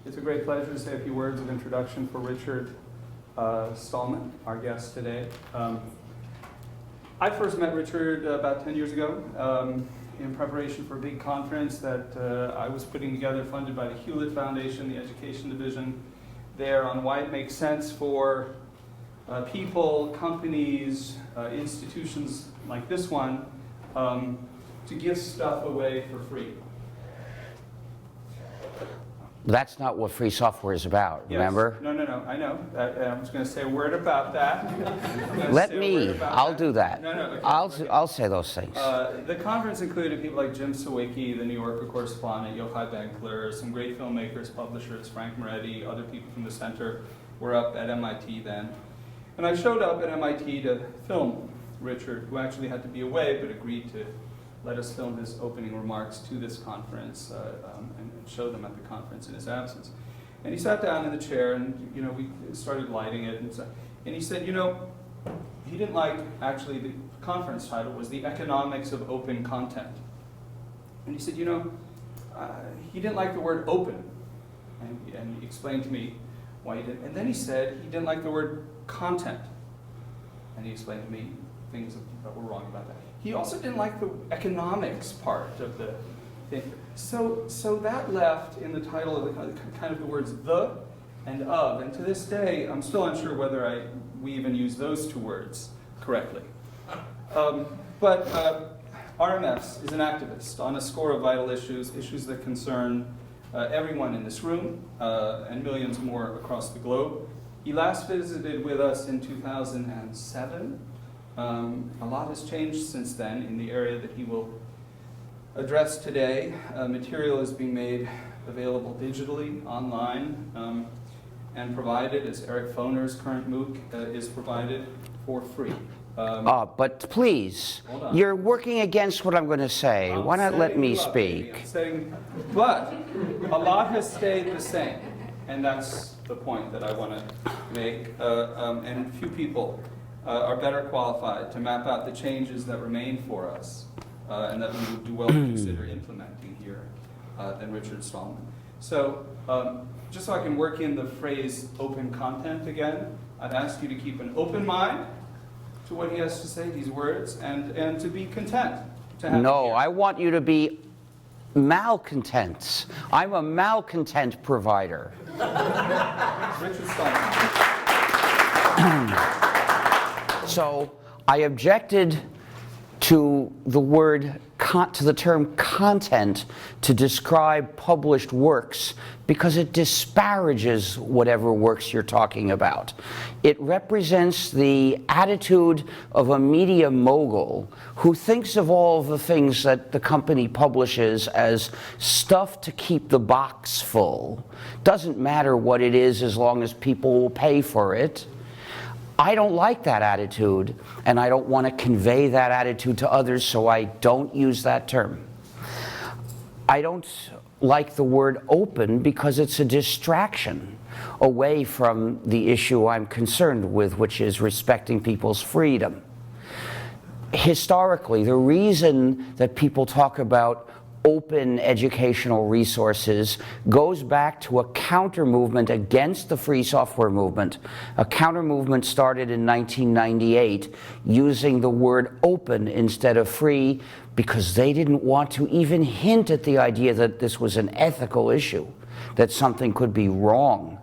It's a great pleasure to say a few words of introduction for Richard Stallman, our guest today. I first met Richard about 10 years ago in preparation for a big conference that I was putting together, funded by the Hewlett Foundation, the Education Division, there on why it makes sense for people, companies, institutions like this one to give stuff away for free. That's not what free software is about, Yes. remember? No, I know. I was going to say a word about that. I'll do that. No, okay. I'll say those things. The conference included people like Jim Sawicki, the New Yorker correspondent, Yochai Benkler, some great filmmakers, publishers, Frank Moretti, other people from the center were up at MIT then. And I showed up at MIT to film Richard, who actually had to be away, but agreed to let us film his opening remarks to this conference and show them at the conference in his absence. And he sat down in the chair, and we started lighting it, and he said, he didn't like, actually, the conference title was The Economics of Open Content. And he said, he didn't like the word open, and he explained to me why he didn't. And then he said he didn't like the word content, and he explained to me things that were wrong about that. He also didn't like the economics part of the thing. So that left in the title of the kind of the words the and of. And to this day, I'm still unsure whether we even use those two words correctly. But RMS is an activist on a score of vital issues that concern everyone in this room and millions more across the globe. He last visited with us in 2007. A lot has changed since then in the area that he will address today. Material is being made available digitally, online, and provided, as Eric Foner's current MOOC is provided, for free. But please, you're working against what I'm going to say. Why not let me speak? But a lot has stayed the same, and that's the point that I want to make. And few people are better qualified to map out the changes that remain for us and that we would do well to consider implementing here than Richard Stallman. So just so I can work in the phrase open content again, I'd ask you to keep an open mind to what he has to say, these words, and to be content to have No, I want you to be malcontents. I'm a malcontent provider. Richard Stallman. So I objected to the term content to describe published works because it disparages whatever works you're talking about. It represents the attitude of a media mogul who thinks of all the things that the company publishes as stuff to keep the box full. Doesn't matter what it is as long as people will pay for it. I don't like that attitude, and I don't want to convey that attitude to others, so I don't use that term. I don't like the word open because it's a distraction away from the issue I'm concerned with, which is respecting people's freedom. Historically, the reason that people talk about open educational resources goes back to a counter-movement against the free software movement. A counter-movement started in 1998 using the word open instead of free because they didn't want to even hint at the idea that this was an ethical issue, that something could be wrong.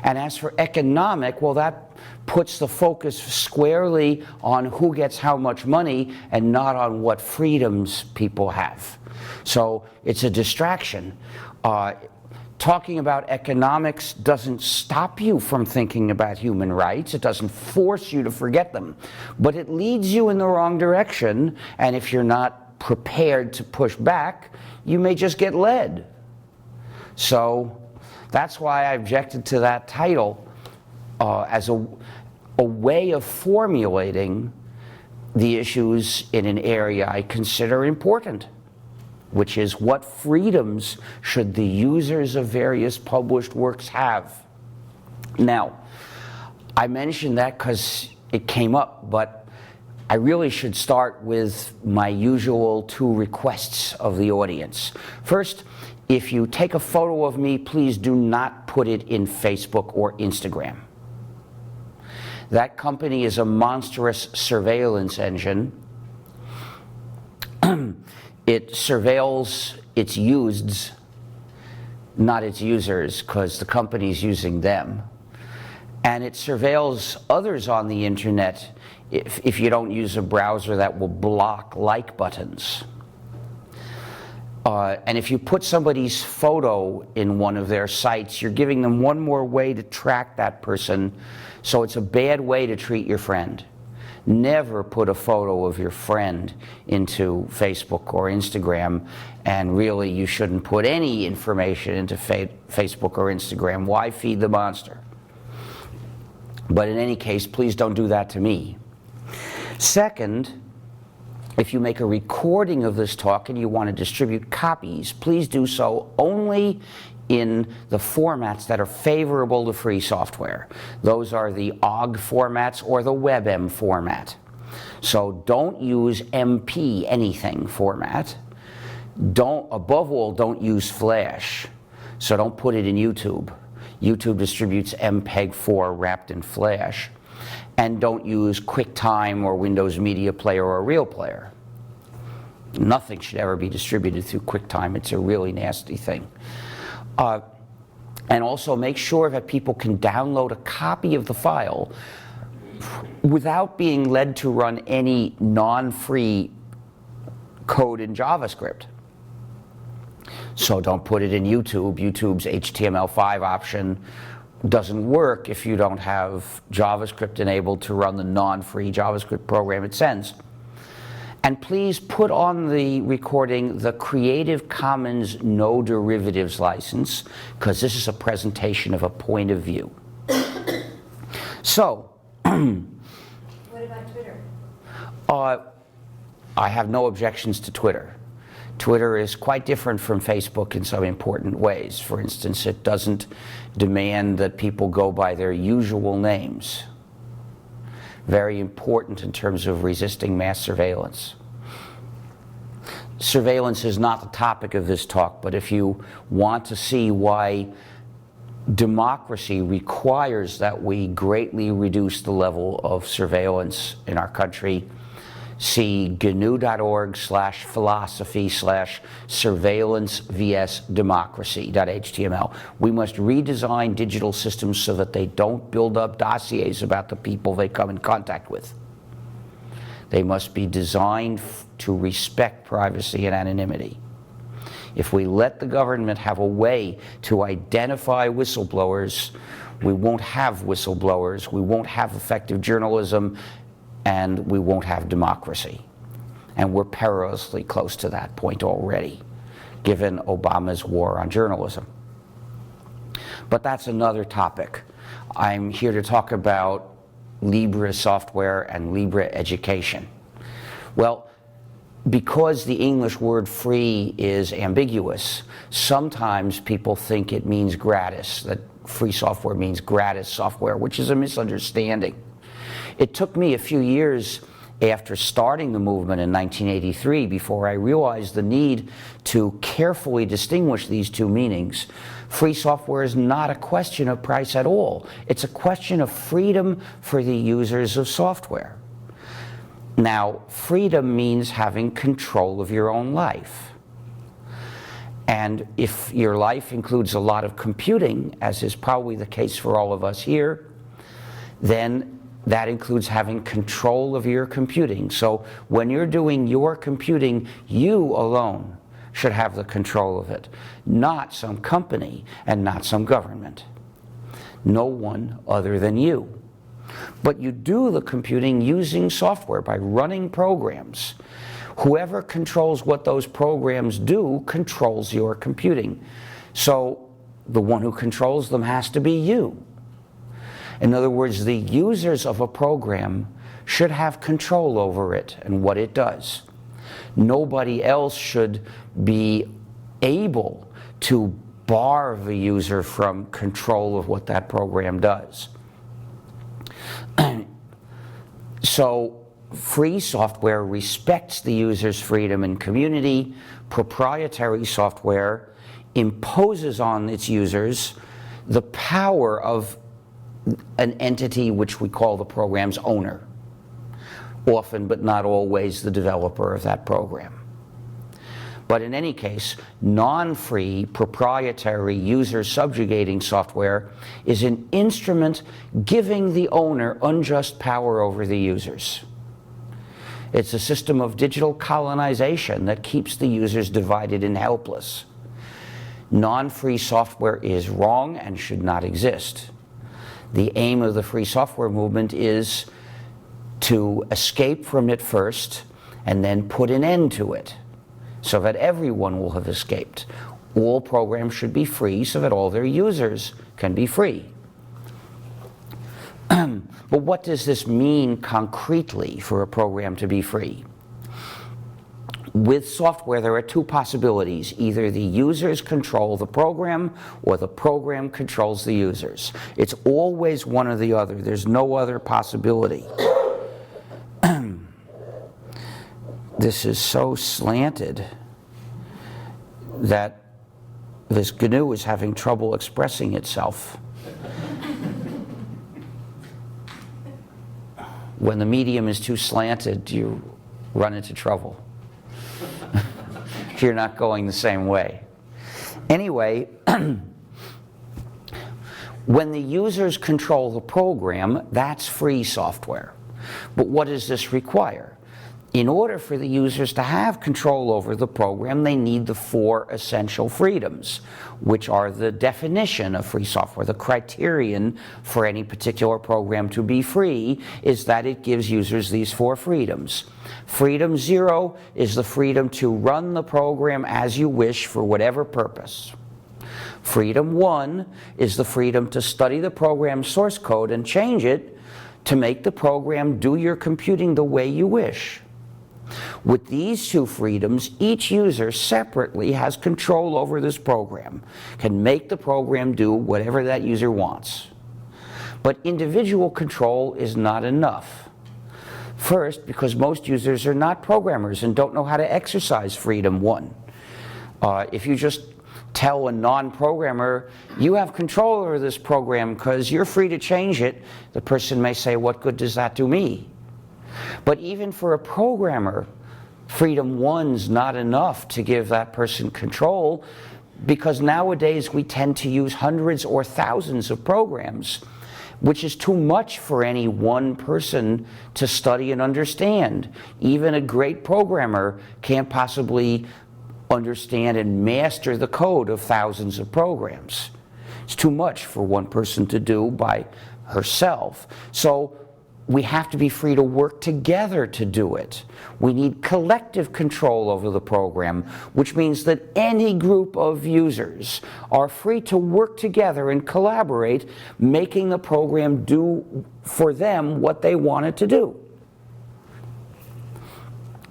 And as for economic, well, that puts the focus squarely on who gets how much money and not on what freedoms people have. So it's a distraction. Talking about economics doesn't stop you from thinking about human rights. It doesn't force you to forget them. But it leads you in the wrong direction, and if you're not prepared to push back, you may just get led. So that's why I objected to that title as a way of formulating the issues in an area I consider important, which is what freedoms should the users of various published works have. Now, I mentioned that because it came up, but I really should start with my usual 2 requests of the audience. First, if you take a photo of me, please do not put it in Facebook or Instagram. That company is a monstrous surveillance engine. It surveils its useds, not its users, because the company's using them. And it surveils others on the internet if you don't use a browser that will block like buttons. And if you put somebody's photo in one of their sites, you're giving them one more way to track that person, so it's a bad way to treat your friend. Never put a photo of your friend into Facebook or Instagram, and really you shouldn't put any information into Facebook or Instagram. Why feed the monster? But in any case, please don't do that to me. Second, if you make a recording of this talk and you want to distribute copies, please do so only in the formats that are favorable to free software. Those are the OGG formats or the WebM format. So don't use MP anything format. Above all, don't use Flash. So don't put it in YouTube. YouTube distributes MPEG-4 wrapped in Flash. And don't use QuickTime or Windows Media Player or Real Player. Nothing should ever be distributed through QuickTime. It's a really nasty thing. And also make sure that people can download a copy of the file without being led to run any non-free code in JavaScript. So don't put it in YouTube. YouTube's HTML5 option doesn't work if you don't have JavaScript enabled to run the non-free JavaScript program it sends. And please put on the recording the Creative Commons No Derivatives license, because this is a presentation of a point of view. So, what about Twitter? I have no objections to Twitter. Twitter is quite different from Facebook in some important ways. For instance, it doesn't demand that people go by their usual names. Very important in terms of resisting mass surveillance. Surveillance is not the topic of this talk, but if you want to see why democracy requires that we greatly reduce the level of surveillance in our country, see gnu.org/philosophy/surveillance-vs-democracy.html. We must redesign digital systems so that they don't build up dossiers about the people they come in contact with. They must be designed to respect privacy and anonymity. If we let the government have a way to identify whistleblowers, we won't have whistleblowers, we won't have effective journalism, and we won't have democracy. And we're perilously close to that point already, given Obama's war on journalism. But that's another topic. I'm here to talk about Libre software and Libre education. Well, because the English word free is ambiguous, sometimes people think it means gratis, that free software means gratis software, which is a misunderstanding. It took me a few years after starting the movement in 1983 before I realized the need to carefully distinguish these two meanings. Free software is not a question of price at all. It's a question of freedom for the users of software. Now, freedom means having control of your own life. And if your life includes a lot of computing, as is probably the case for all of us here, then that includes having control of your computing. So when you're doing your computing, you alone should have the control of it, not some company and not some government. No one other than you. But you do the computing using software by running programs. Whoever controls what those programs do controls your computing. So the one who controls them has to be you. In other words, the users of a program should have control over it and what it does. Nobody else should be able to bar the user from control of what that program does. So free software respects the user's freedom and community. Proprietary software imposes on its users the power of an entity which we call the program's owner, often but not always the developer of that program. But in any case, non-free, proprietary, user-subjugating software is an instrument giving the owner unjust power over the users. It's a system of digital colonization that keeps the users divided and helpless. Non-free software is wrong and should not exist. The aim of the free software movement is to escape from it first and then put an end to it, so that everyone will have escaped. All programs should be free so that all their users can be free. But what does this mean concretely for a program to be free? With software, there are two possibilities. Either the users control the program or the program controls the users. It's always one or the other. There's no other possibility. This is so slanted that this GNU is having trouble expressing itself. When the medium is too slanted, you run into trouble if you're not going the same way. Anyway, when the users control the program, that's free software. But what does this require? In order for the users to have control over the program, they need the four essential freedoms, which are the definition of free software. The criterion for any particular program to be free is that it gives users these four freedoms. Freedom 0 is the freedom to run the program as you wish for whatever purpose. Freedom 1 is the freedom to study the program's source code and change it to make the program do your computing the way you wish. With these two freedoms, each user separately has control over this program, can make the program do whatever that user wants. But individual control is not enough. First, because most users are not programmers and don't know how to exercise freedom 1. If you just tell a non-programmer, you have control over this program because you're free to change it, the person may say, what good does that do me? But even for a programmer, freedom 1's not enough to give that person control, because nowadays we tend to use hundreds or thousands of programs, which is too much for any one person to study and understand. Even a great programmer can't possibly understand and master the code of thousands of programs. It's too much for one person to do by herself. So we have to be free to work together to do it. We need collective control over the program, which means that any group of users are free to work together and collaborate, making the program do for them what they want it to do.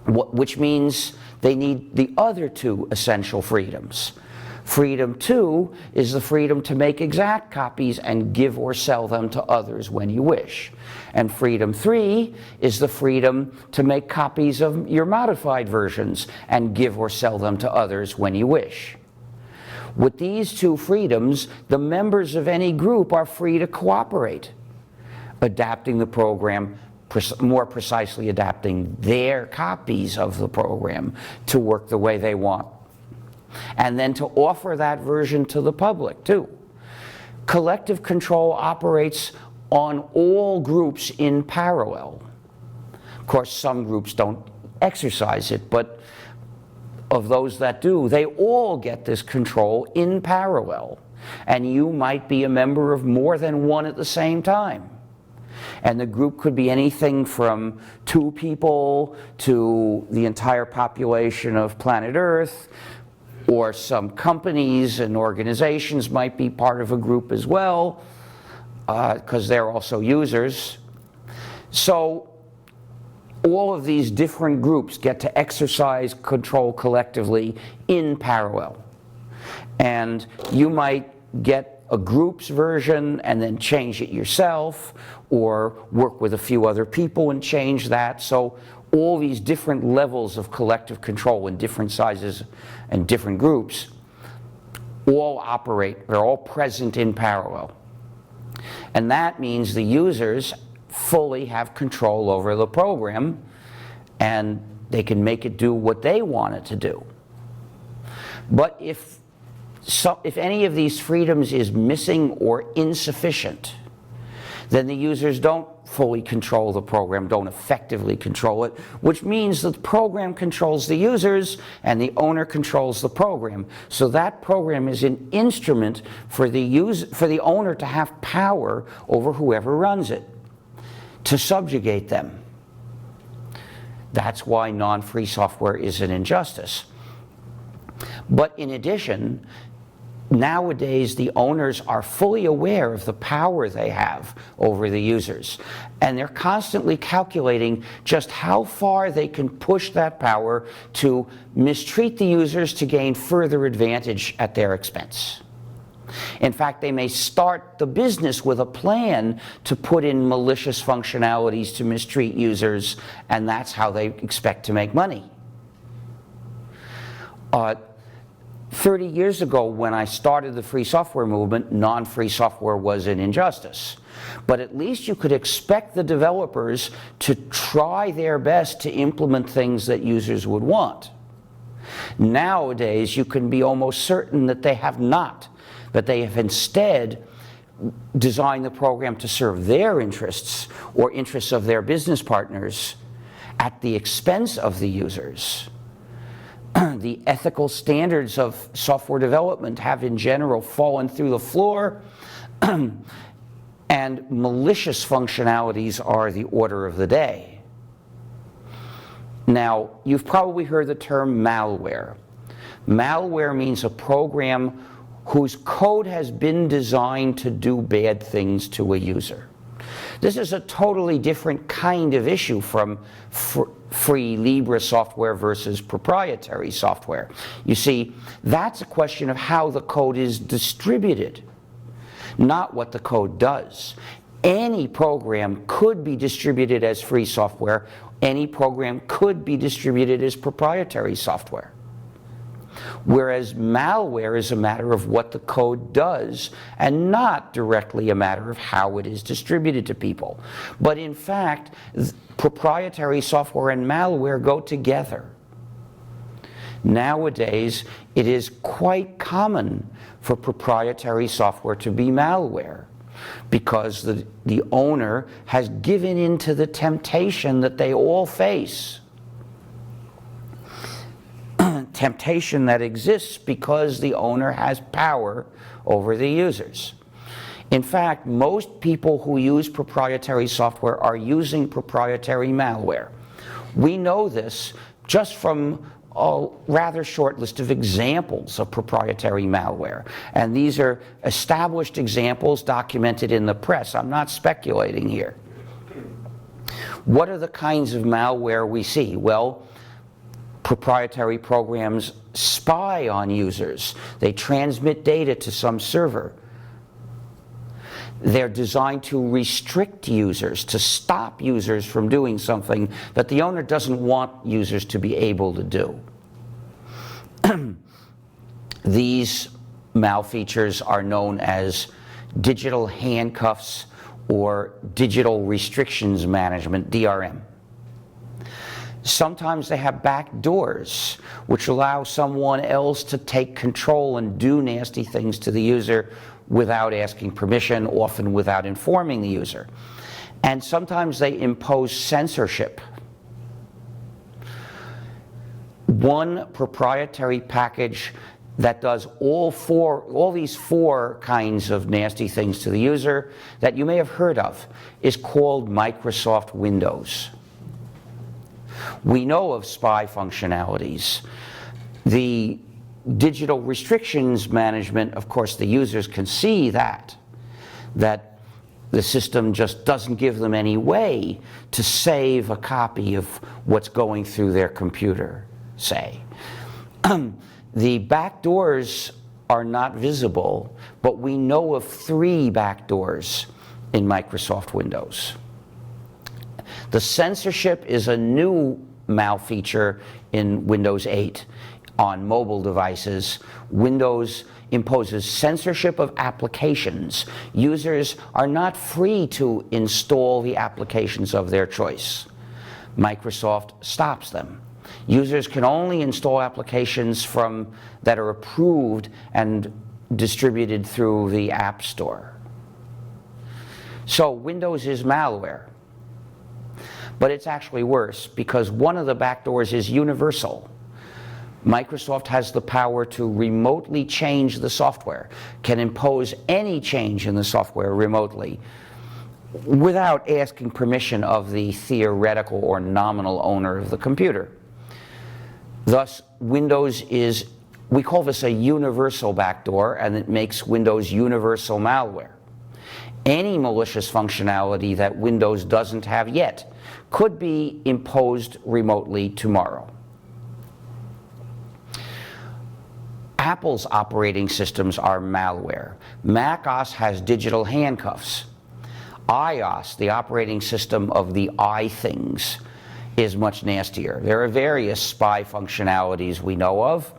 Which means they need the other two essential freedoms. Freedom 2 is the freedom to make exact copies and give or sell them to others when you wish. And freedom 3 is the freedom to make copies of your modified versions and give or sell them to others when you wish. With these two freedoms, the members of any group are free to cooperate, adapting the program, more precisely adapting their copies of the program to work the way they want, and then to offer that version to the public too. Collective control operates on all groups in parallel. Of course, some groups don't exercise it, but of those that do, they all get this control in parallel. And you might be a member of more than one at the same time. And the group could be anything from 2 people to the entire population of planet Earth, or some companies and organizations might be part of a group as well, because they're also users. So all of these different groups get to exercise control collectively in parallel. And you might get a group's version and then change it yourself, or work with a few other people and change that. So all these different levels of collective control in different sizes and different groups all operate, they're all present in parallel. And that means the users fully have control over the program, and they can make it do what they want it to do. But if any of these freedoms is missing or insufficient, then the users don't fully control the program, don't effectively control it, which means that the program controls the users and the owner controls the program. So that program is an instrument for the owner to have power over whoever runs it, to subjugate them. That's why non-free software is an injustice. But in addition, nowadays the owners are fully aware of the power they have over the users, and they're constantly calculating just how far they can push that power to mistreat the users to gain further advantage at their expense. In fact, they may start the business with a plan to put in malicious functionalities to mistreat users, and that's how they expect to make money. 30 years ago, when I started the free software movement, non-free software was an injustice. But at least you could expect the developers to try their best to implement things that users would want. Nowadays, you can be almost certain that they have not, that they have instead designed the program to serve their interests or interests of their business partners at the expense of the users. The ethical standards of software development have in general fallen through the floor, and malicious functionalities are the order of the day. Now, you've probably heard the term malware. Malware means a program whose code has been designed to do bad things to a user. This is a totally different kind of issue from free Libre software versus proprietary software. You see, that's a question of how the code is distributed, not what the code does. Any program could be distributed as free software. Any program could be distributed as proprietary software. Whereas malware is a matter of what the code does and not directly a matter of how it is distributed to people. But in fact, proprietary software and malware go together. Nowadays, it is quite common for proprietary software to be malware because the owner has given in to the temptation that they all face. Temptation that exists because the owner has power over the users. In fact, most people who use proprietary software are using proprietary malware. We know this just from a rather short list of examples of proprietary malware. And these are established examples documented in the press. I'm not speculating here. What are the kinds of malware we see? Well, proprietary programs spy on users. They transmit data to some server. They're designed to restrict users, to stop users from doing something that the owner doesn't want users to be able to do. These malfeatures are known as digital handcuffs or digital restrictions management, DRM. Sometimes they have back doors, which allow someone else to take control and do nasty things to the user without asking permission, often without informing the user. And sometimes they impose censorship. One proprietary package that does all these four kinds of nasty things to the user that you may have heard of is called Microsoft Windows. We know of spy functionalities. The digital restrictions management, of course, the users can see that the system just doesn't give them any way to save a copy of what's going through their computer, say. The back doors are not visible, but we know of 3 backdoors in Microsoft Windows. The censorship is a new malfeature in Windows 8 on mobile devices. Windows imposes censorship of applications. Users are not free to install the applications of their choice. Microsoft stops them. Users can only install applications that are approved and distributed through the App Store. So Windows is malware. But it's actually worse because one of the backdoors is universal. Microsoft has the power to remotely change the software, can impose any change in the software remotely without asking permission of the theoretical or nominal owner of the computer. Thus, Windows is, we call this a universal backdoor, and it makes Windows universal malware. Any malicious functionality that Windows doesn't have yet could be imposed remotely tomorrow. Apple's operating systems are malware. Mac OS has digital handcuffs. iOS, the operating system of the iThings, is much nastier. There are various spy functionalities we know of.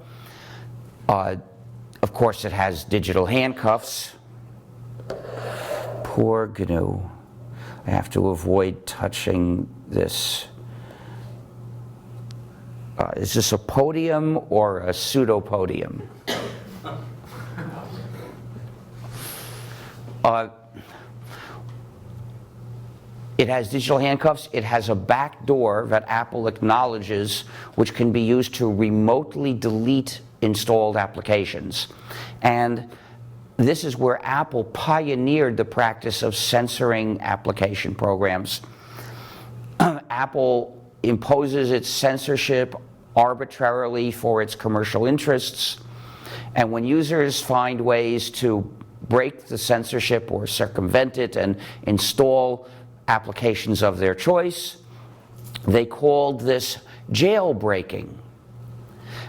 Of course, it has digital handcuffs. Poor GNU. I have to avoid touching this. Is this a podium or a pseudopodium? It has digital handcuffs. It has a back door that Apple acknowledges, which can be used to remotely delete installed applications. And this is where Apple pioneered the practice of censoring application programs. Apple imposes its censorship arbitrarily for its commercial interests. And when users find ways to break the censorship or circumvent it and install applications of their choice, they called this jailbreaking,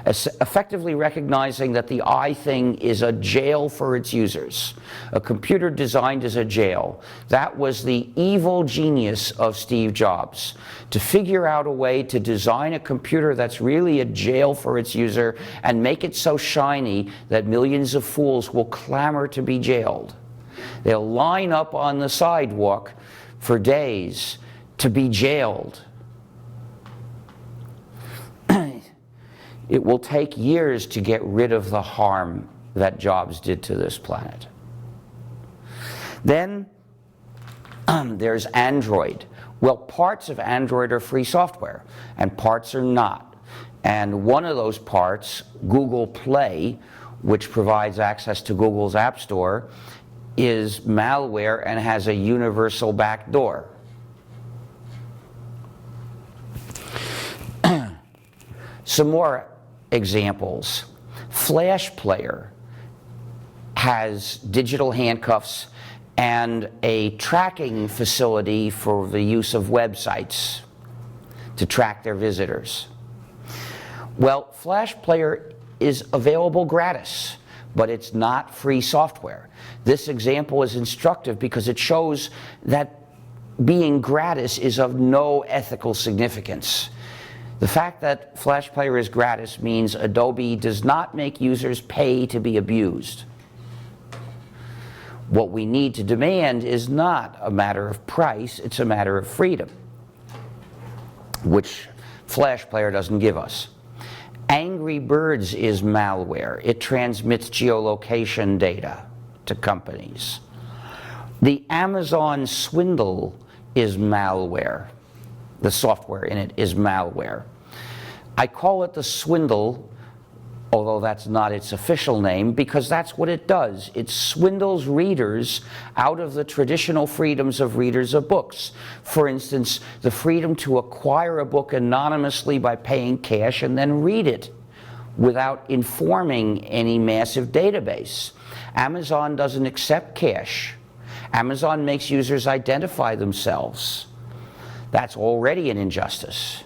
effectively recognizing that the iThing is a jail for its users, a computer designed as a jail. That was the evil genius of Steve Jobs, to figure out a way to design a computer that's really a jail for its user and make it so shiny that millions of fools will clamor to be jailed. They'll line up on the sidewalk for days to be jailed. It will take years to get rid of the harm that Jobs did to this planet. Then there's Android. Well, parts of Android are free software, and parts are not. And one of those parts, Google Play, which provides access to Google's App Store, is malware and has a universal backdoor. Some more examples. Flash Player has digital handcuffs and a tracking facility for the use of websites to track their visitors. Well, Flash Player is available gratis, but it's not free software. This example is instructive because it shows that being gratis is of no ethical significance. The fact that Flash Player is gratis means Adobe does not make users pay to be abused. What we need to demand is not a matter of price, it's a matter of freedom, which Flash Player doesn't give us. Angry Birds is malware. It transmits geolocation data to companies. The Amazon Swindle is malware. The software in it is malware. I call it the Swindle, although that's not its official name, because that's what it does. It swindles readers out of the traditional freedoms of readers of books. For instance, the freedom to acquire a book anonymously by paying cash and then read it without informing any massive database. Amazon doesn't accept cash. Amazon makes users identify themselves. That's already an injustice.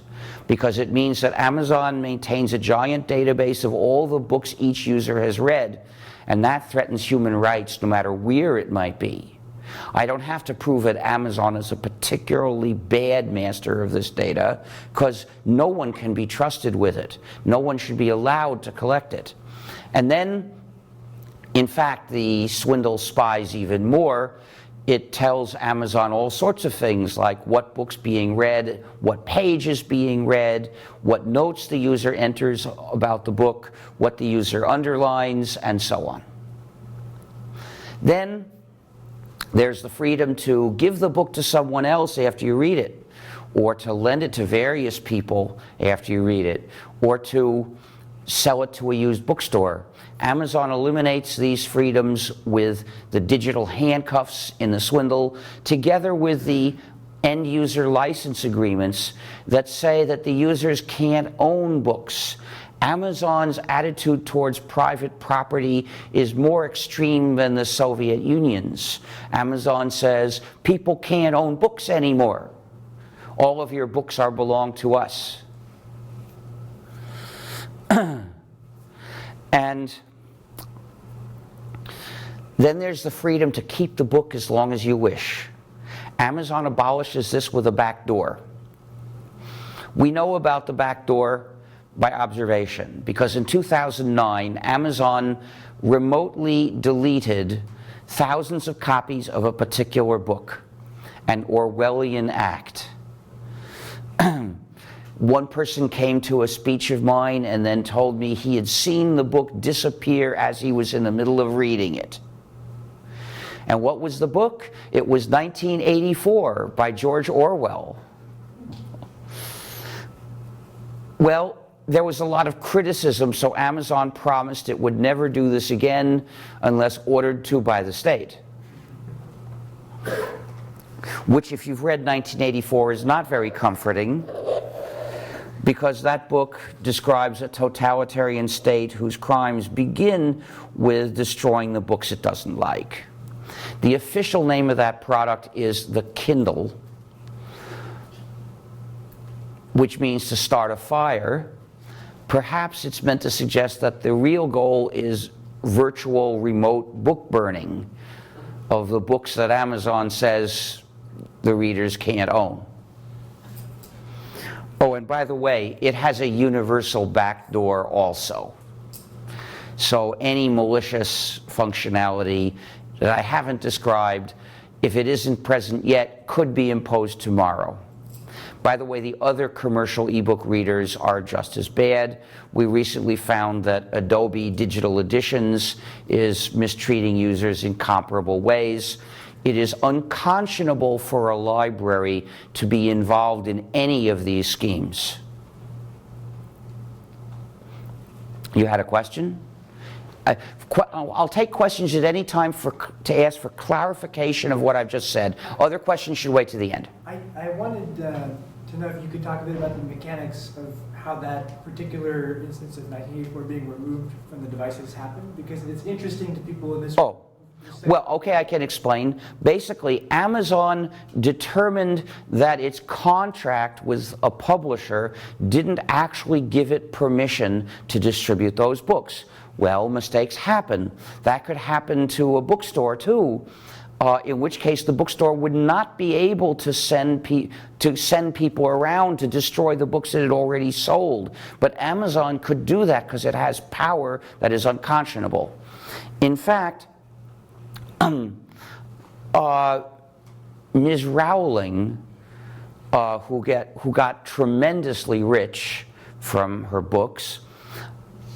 because it means that Amazon maintains a giant database of all the books each user has read, and that threatens human rights no matter where it might be. I don't have to prove that Amazon is a particularly bad master of this data, because no one can be trusted with it. No one should be allowed to collect it. And then, in fact, the swindle spies even more. It tells Amazon all sorts of things like what book's being read, what page is being read, what notes the user enters about the book, what the user underlines, and so on. Then there's the freedom to give the book to someone else after you read it, or to lend it to various people after you read it, or to sell it to a used bookstore. Amazon eliminates these freedoms with the digital handcuffs in the swindle, together with the end-user license agreements that say that the users can't own books. Amazon's attitude towards private property is more extreme than the Soviet Union's. Amazon says, people can't own books anymore. All of your books belong to us. And then there's the freedom to keep the book as long as you wish. Amazon abolishes this with a back door. We know about the back door by observation, because in 2009, Amazon remotely deleted thousands of copies of a particular book, an Orwellian act. One person came to a speech of mine and then told me he had seen the book disappear as he was in the middle of reading it. And what was the book? It was 1984 by George Orwell. Well, there was a lot of criticism, so Amazon promised it would never do this again unless ordered to by the state. Which, if you've read 1984, is not very comforting, because that book describes a totalitarian state whose crimes begin with destroying the books it doesn't like. The official name of that product is the Kindle, which means to start a fire. Perhaps it's meant to suggest that the real goal is virtual remote book burning of the books that Amazon says the readers can't own. Oh, and by the way, it has a universal backdoor also. So any malicious functionality that I haven't described, if it isn't present yet, could be imposed tomorrow. By the way, the other commercial ebook readers are just as bad. We recently found that Adobe Digital Editions is mistreating users in comparable ways. It is unconscionable for a library to be involved in any of these schemes. You had a question? I'll take questions at any time to ask for clarification of what I've just said. Other questions should wait to the end. I wanted to know if you could talk a bit about the mechanics of how that particular instance of 1984 being removed from the devices happened, because it's interesting to people in this. Oh. Well, okay, I can explain. Basically, Amazon determined that its contract with a publisher didn't actually give it permission to distribute those books. Well, mistakes happen. That could happen to a bookstore too, in which case the bookstore would not be able to send people around to destroy the books that it already sold. But Amazon could do that because it has power that is unconscionable. In fact, Ms. Rowling, who got tremendously rich from her books,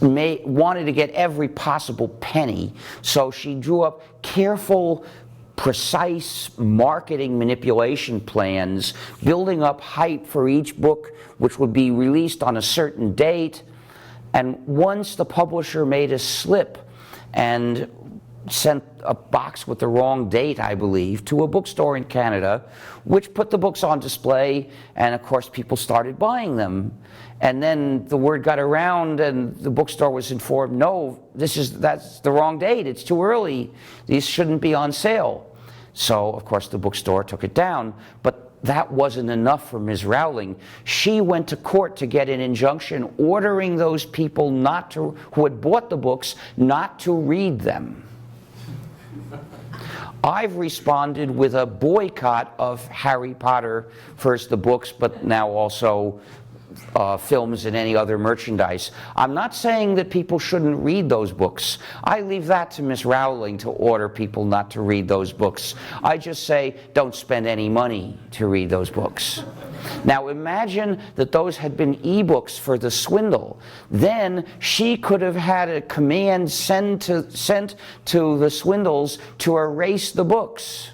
wanted to get every possible penny, so she drew up careful, precise marketing manipulation plans, building up hype for each book which would be released on a certain date. And once the publisher made a slip and sent a box with the wrong date, I believe, to a bookstore in Canada, which put the books on display, and of course people started buying them. And then the word got around and the bookstore was informed, no, that's the wrong date, it's too early, these shouldn't be on sale. So of course the bookstore took it down. But that wasn't enough for Ms. Rowling. She went to court to get an injunction ordering those people who had bought the books not to read them. I've responded with a boycott of Harry Potter, first the books, but now also films and any other merchandise. I'm not saying that people shouldn't read those books. I leave that to Ms. Rowling to order people not to read those books. I just say, don't spend any money to read those books. Now imagine that those had been ebooks for the swindle. Then she could have had a command sent to the swindles to erase the books.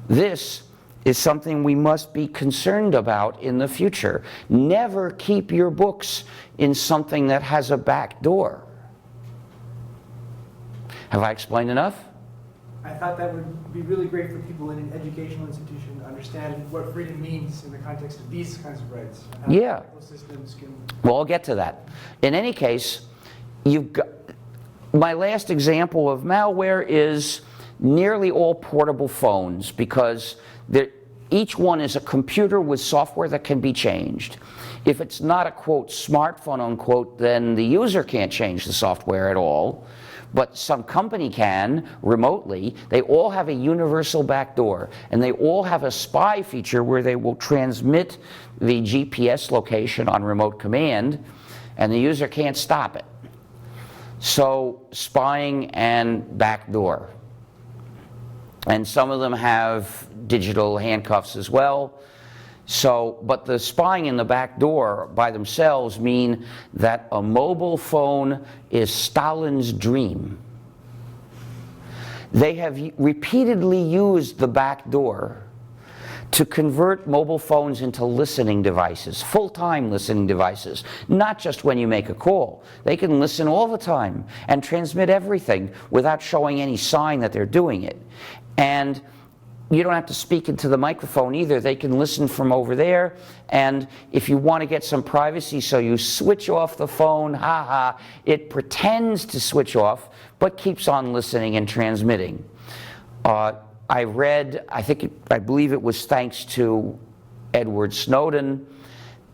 This is something we must be concerned about in the future. Never keep your books in something that has a back door. Have I explained enough? I thought that would be really great for people in an educational institution to understand what freedom means in the context of these kinds of rights. How Yeah. systems can... Well, I'll get to that. In any case, you've got, my last example of malware is nearly all portable phones, because each one is a computer with software that can be changed. If it's not a, quote, smartphone, unquote, then the user can't change the software at all. But some company can, remotely. They all have a universal backdoor, and they all have a spy feature where they will transmit the GPS location on remote command, and the user can't stop it. So, spying and backdoor. And some of them have digital handcuffs as well. So, but the spying in the back door by themselves mean that a mobile phone is Stalin's dream. They have repeatedly used the back door to convert mobile phones into listening devices, full-time listening devices, not just when you make a call. They can listen all the time and transmit everything without showing any sign that they're doing it. And you don't have to speak into the microphone either. They can listen from over there, and if you want to get some privacy, so you switch off the phone, it pretends to switch off, but keeps on listening and transmitting. I read, I believe it was thanks to Edward Snowden,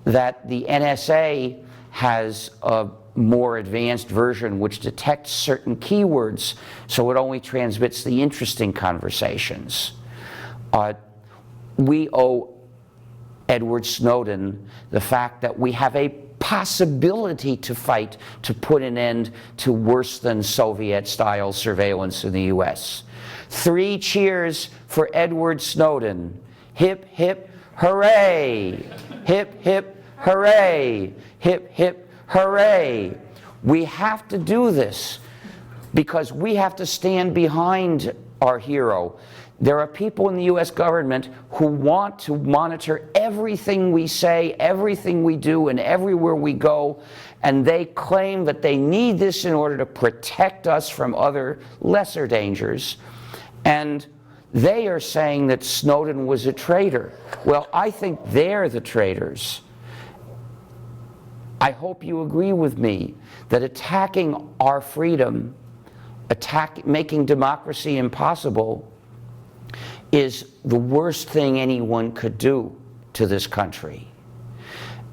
that the NSA has a more advanced version which detects certain keywords, so it only transmits the interesting conversations. We owe Edward Snowden the fact that we have a possibility to fight to put an end to worse than Soviet-style surveillance in the US. 3 cheers for Edward Snowden. Hip, hip, hooray! Hip, hip, hooray! Hip, hip, hooray! We have to do this because we have to stand behind our hero. There are people in the US government who want to monitor everything we say, everything we do, and everywhere we go, and they claim that they need this in order to protect us from other lesser dangers. And they are saying that Snowden was a traitor. Well, I think they're the traitors. I hope you agree with me that attacking our freedom, making democracy impossible, is the worst thing anyone could do to this country.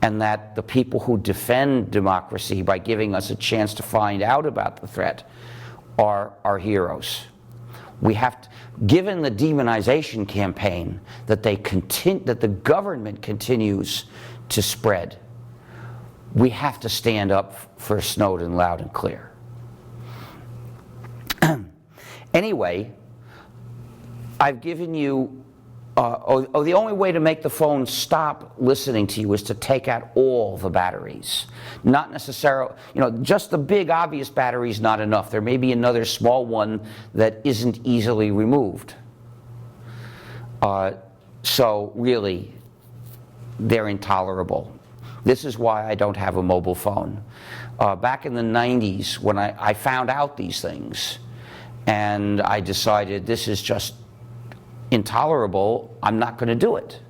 And that the people who defend democracy by giving us a chance to find out about the threat are our heroes. We have to, given the demonization campaign that that the government continues to spread, we have to stand up for Snowden loud and clear. Anyway, I've given you, the only way to make the phone stop listening to you is to take out all the batteries. Not necessarily, just the big obvious battery is not enough. There may be another small one that isn't easily removed. So really, they're intolerable. This is why I don't have a mobile phone. Back in the 90s, when I found out these things, and I decided this is just intolerable, I'm not going to do it.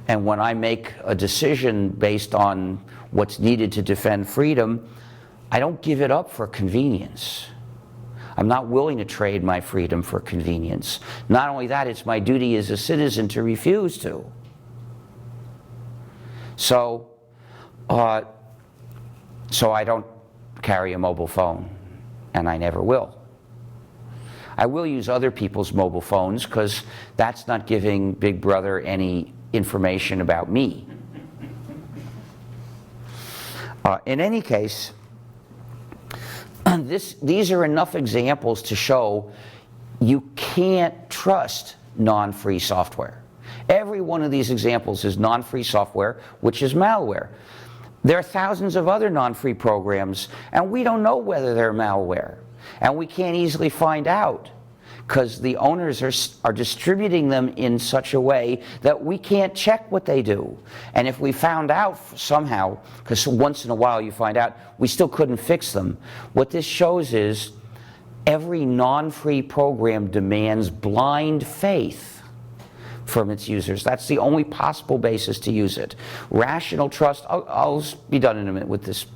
And when I make a decision based on what's needed to defend freedom, I don't give it up for convenience. I'm not willing to trade my freedom for convenience. Not only that, it's my duty as a citizen to refuse to. So I don't carry a mobile phone, and I never will. I will use other people's mobile phones because that's not giving Big Brother any information about me. In any case, these are enough examples to show you can't trust non-free software. Every one of these examples is non-free software, which is malware. There are thousands of other non-free programs, and we don't know whether they're malware. And we can't easily find out because the owners are distributing them in such a way that we can't check what they do. And if we found out somehow, because once in a while you find out, we still couldn't fix them. What this shows is every non-free program demands blind faith from its users. That's the only possible basis to use it. Rational trust, I'll be done in a minute with this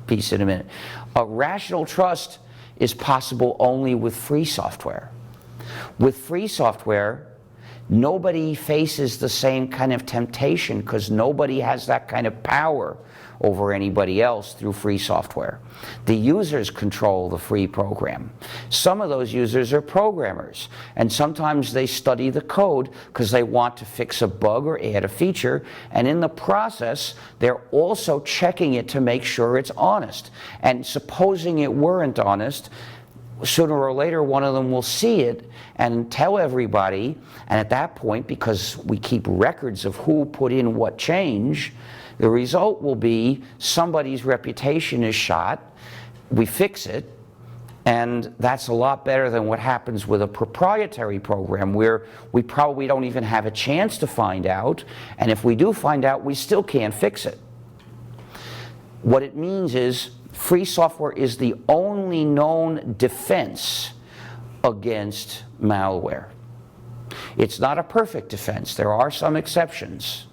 piece in a minute. Rational trust is possible only with free software. With free software, nobody faces the same kind of temptation because nobody has that kind of power over anybody else through free software. The users control the free program. Some of those users are programmers, and sometimes they study the code because they want to fix a bug or add a feature, and in the process, they're also checking it to make sure it's honest. And supposing it weren't honest, sooner or later one of them will see it and tell everybody, and at that point, because we keep records of who put in what change, the result will be somebody's reputation is shot, we fix it, and that's a lot better than what happens with a proprietary program where we probably don't even have a chance to find out, and if we do find out, we still can't fix it. What it means is free software is the only known defense against malware. It's not a perfect defense. There are some exceptions.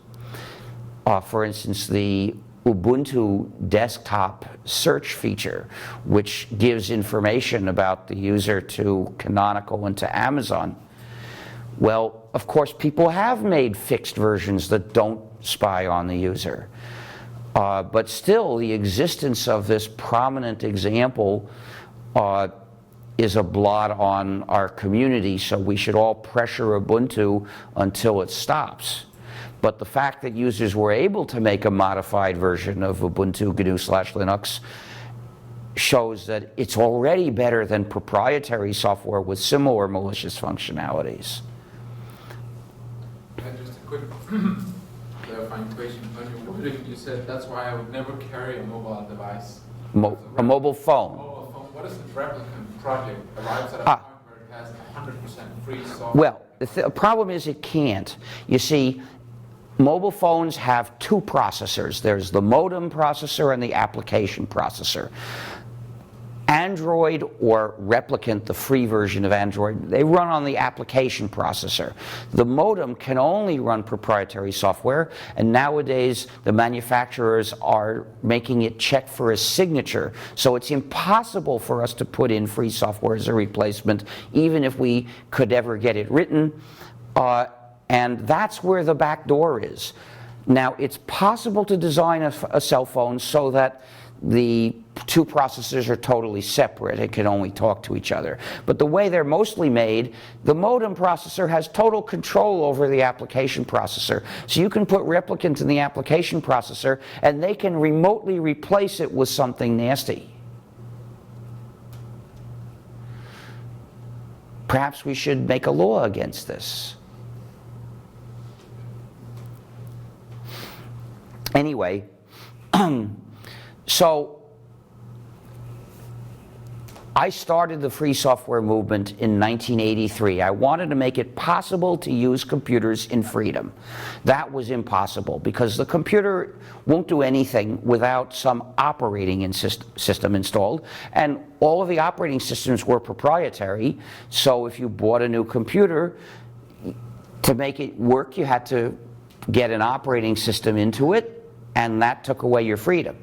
For instance, the Ubuntu desktop search feature, which gives information about the user to Canonical and to Amazon. Well, of course, people have made fixed versions that don't spy on the user. But still, the existence of this prominent example is a blot on our community, so we should all pressure Ubuntu until it stops. But the fact that users were able to make a modified version of Ubuntu gnu+linux shows that it's already better than proprietary software with similar malicious functionalities. Just a quick clarifying question. On your wording, you said that's why I would never carry a mobile device. A mobile phone. Mobile phone. What if the replicant project arrives at a point where it has 100% free software? Well, the problem is it can't. You see, mobile phones have two processors. There's the modem processor and the application processor. Android or Replicant, the free version of Android, they run on the application processor. The modem can only run proprietary software, and nowadays the manufacturers are making it check for a signature. So it's impossible for us to put in free software as a replacement, even if we could ever get it written. And that's where the back door is. Now, it's possible to design a cell phone so that the two processors are totally separate. It can only talk to each other. But the way they're mostly made, the modem processor has total control over the application processor. So you can put Replicant in the application processor, and they can remotely replace it with something nasty. Perhaps we should make a law against this. Anyway, so I started the free software movement in 1983. I wanted to make it possible to use computers in freedom. That was impossible because the computer won't do anything without some operating system installed, and all of the operating systems were proprietary. So if you bought a new computer, to make it work, you had to get an operating system into it, and that took away your freedom.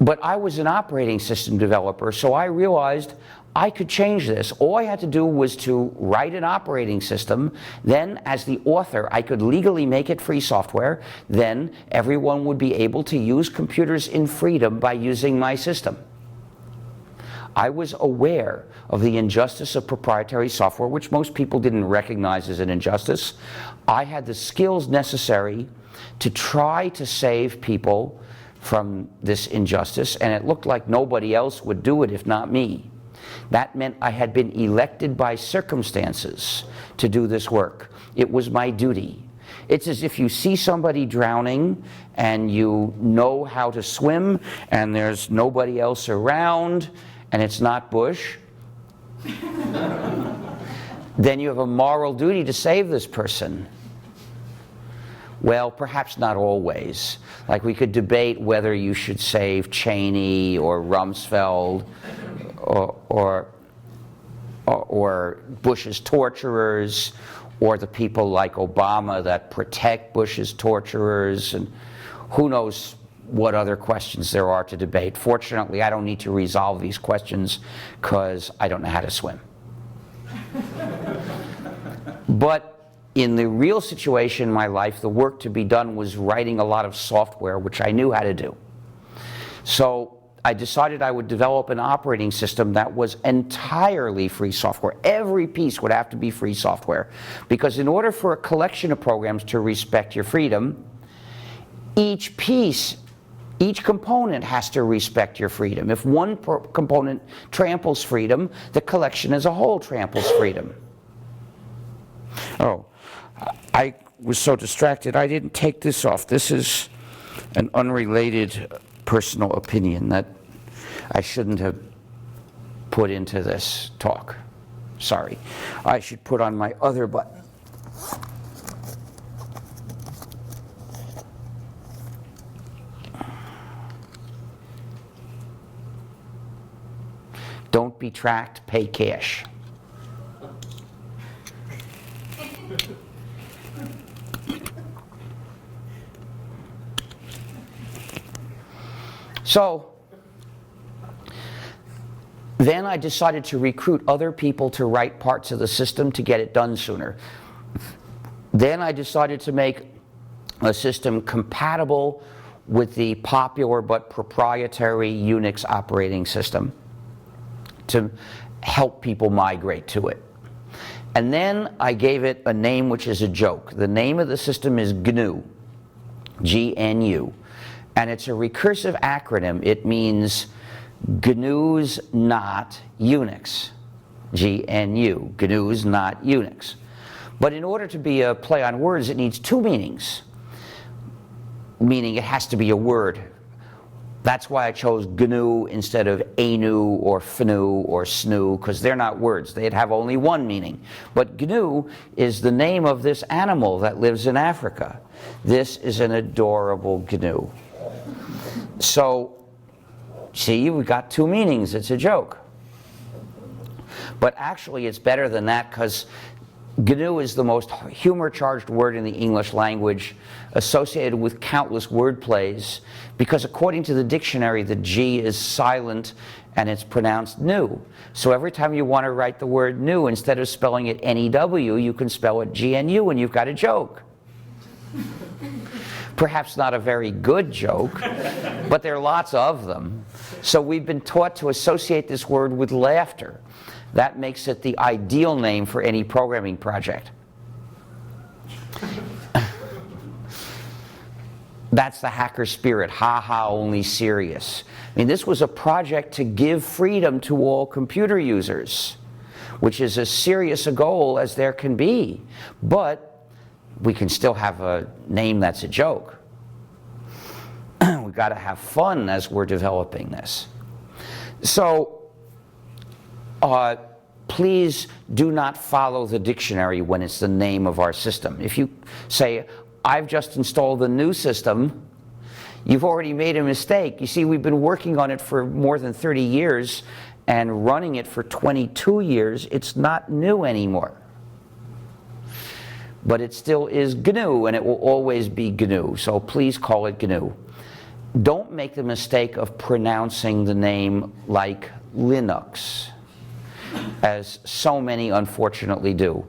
But I was an operating system developer, so I realized I could change this. All I had to do was to write an operating system. Then, as the author, I could legally make it free software. Then everyone would be able to use computers in freedom by using my system. I was aware of the injustice of proprietary software, which most people didn't recognize as an injustice. I had the skills necessary to try to save people from this injustice, and it looked like nobody else would do it if not me. That meant I had been elected by circumstances to do this work. It was my duty. It's as if you see somebody drowning and you know how to swim and there's nobody else around and it's not Bush. Then you have a moral duty to save this person. Well, perhaps not always. Like, we could debate whether you should save Cheney or Rumsfeld or Bush's torturers, or the people like Obama that protect Bush's torturers, and who knows what other questions there are to debate. Fortunately, I don't need to resolve these questions because I don't know how to swim. But in the real situation in my life, the work to be done was writing a lot of software, which I knew how to do. So I decided I would develop an operating system that was entirely free software. Every piece would have to be free software. Because in order for a collection of programs to respect your freedom, each piece, each component has to respect your freedom. If one component tramples freedom, the collection as a whole tramples freedom. Oh, I was so distracted I didn't take this off. This is an unrelated personal opinion that I shouldn't have put into this talk. Sorry. I should put on my other button. Don't be tracked, pay cash. So then I decided to recruit other people to write parts of the system to get it done sooner. Then I decided to make a system compatible with the popular but proprietary Unix operating system to help people migrate to it. And then I gave it a name which is a joke. The name of the system is GNU, G-N-U. And it's a recursive acronym. It means GNU's not Unix, G-N-U, GNU's not Unix. But in order to be a play on words, it needs two meanings, meaning it has to be a word. That's why I chose GNU instead of ANU or FNU or SNU, because they're not words. They'd have only one meaning. But GNU is the name of this animal that lives in Africa. This is an adorable GNU. So, see, we got two meanings. It's a joke. But actually, it's better than that, because GNU is the most humor-charged word in the English language, associated with countless word plays, because according to the dictionary, the G is silent and it's pronounced new. So every time you want to write the word new, instead of spelling it N-E-W, you can spell it G-N-U, and you've got a joke. Perhaps not a very good joke, but there are lots of them. So we've been taught to associate this word with laughter. That makes it the ideal name for any programming project. That's the hacker spirit, ha-ha, only serious. I mean, this was a project to give freedom to all computer users, which is as serious a goal as there can be. But we can still have a name that's a joke. We've got to have fun as we're developing this. So, please do not follow the dictionary when it's the name of our system. If you say, I've just installed the new system, you've already made a mistake. You see, we've been working on it for more than 30 years and running it for 22 years. It's not new anymore. But it still is GNU, and it will always be GNU, so please call it GNU. don't make the mistake of pronouncing the name like Linux, as so many unfortunately do.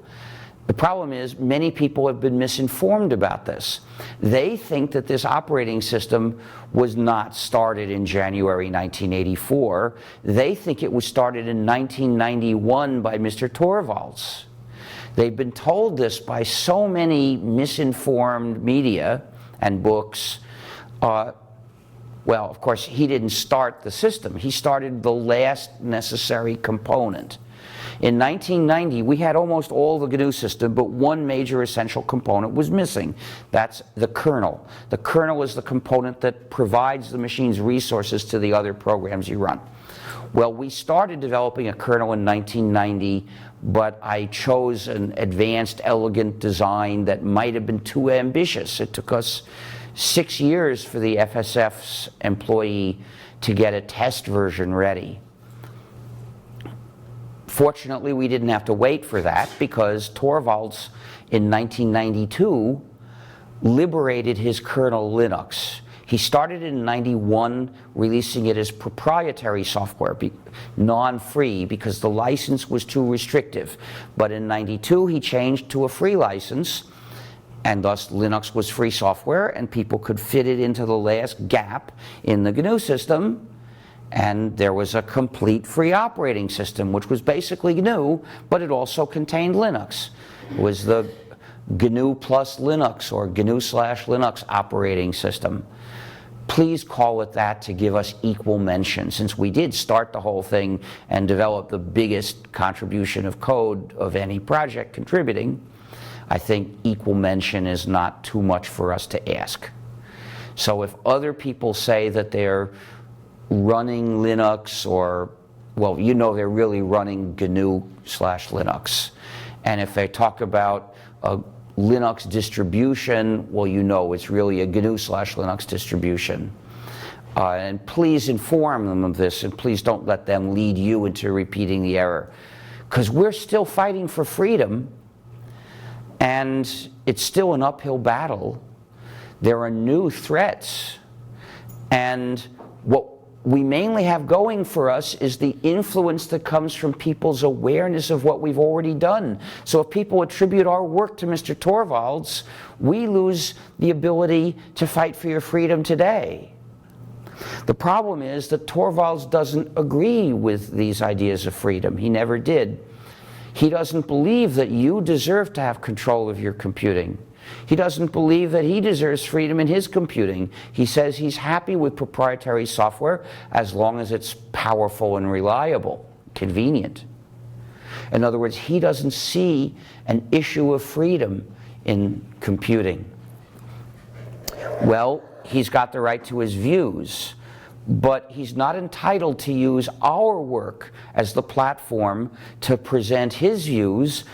The problem is many people have been misinformed about this. They think that this operating system was not started in January 1984. They think it was started in 1991 by Mr. Torvalds. They've been told this by so many misinformed media and books. Well, of course, he didn't start the system. He started the last necessary component. In 1990, we had almost all the GNU system, but one major essential component was missing. That's the kernel. The kernel is the component that provides the machine's resources to the other programs you run. Well, we started developing a kernel in 1990, but I chose an advanced, elegant design that might have been too ambitious. It took us 6 years for the FSF's employee to get a test version ready. Fortunately, we didn't have to wait for that because Torvalds in 1992 liberated his kernel Linux. He started in 91 releasing it as proprietary software, non-free, because the license was too restrictive. But in 92 he changed to a free license, and thus Linux was free software and people could fit it into the last gap in the GNU system. And there was a complete free operating system, which was basically GNU, but it also contained Linux. It was the gnu+linux or gnu/linux operating system. Please call it that to give us equal mention, since we did start the whole thing and develop the biggest contribution of code of any project contributing. I think equal mention is not too much for us to ask. So if other people say that they're running Linux, or, well, you know they're really running GNU/Linux. And if they talk about a Linux distribution, well, you know it's really a GNU/Linux distribution. And please inform them of this, and please don't let them lead you into repeating the error. Because we're still fighting for freedom, and it's still an uphill battle. There are new threats, and what we mainly have going for us is the influence that comes from people's awareness of what we've already done. So if people attribute our work to Mr. Torvalds, we lose the ability to fight for your freedom today. The problem is that Torvalds doesn't agree with these ideas of freedom. He never did. He doesn't believe that you deserve to have control of your computing. He doesn't believe that he deserves freedom in his computing. He says he's happy with proprietary software as long as it's powerful and reliable, convenient. In other words, he doesn't see an issue of freedom in computing. Well, he's got the right to his views, but he's not entitled to use our work as the platform to present his views,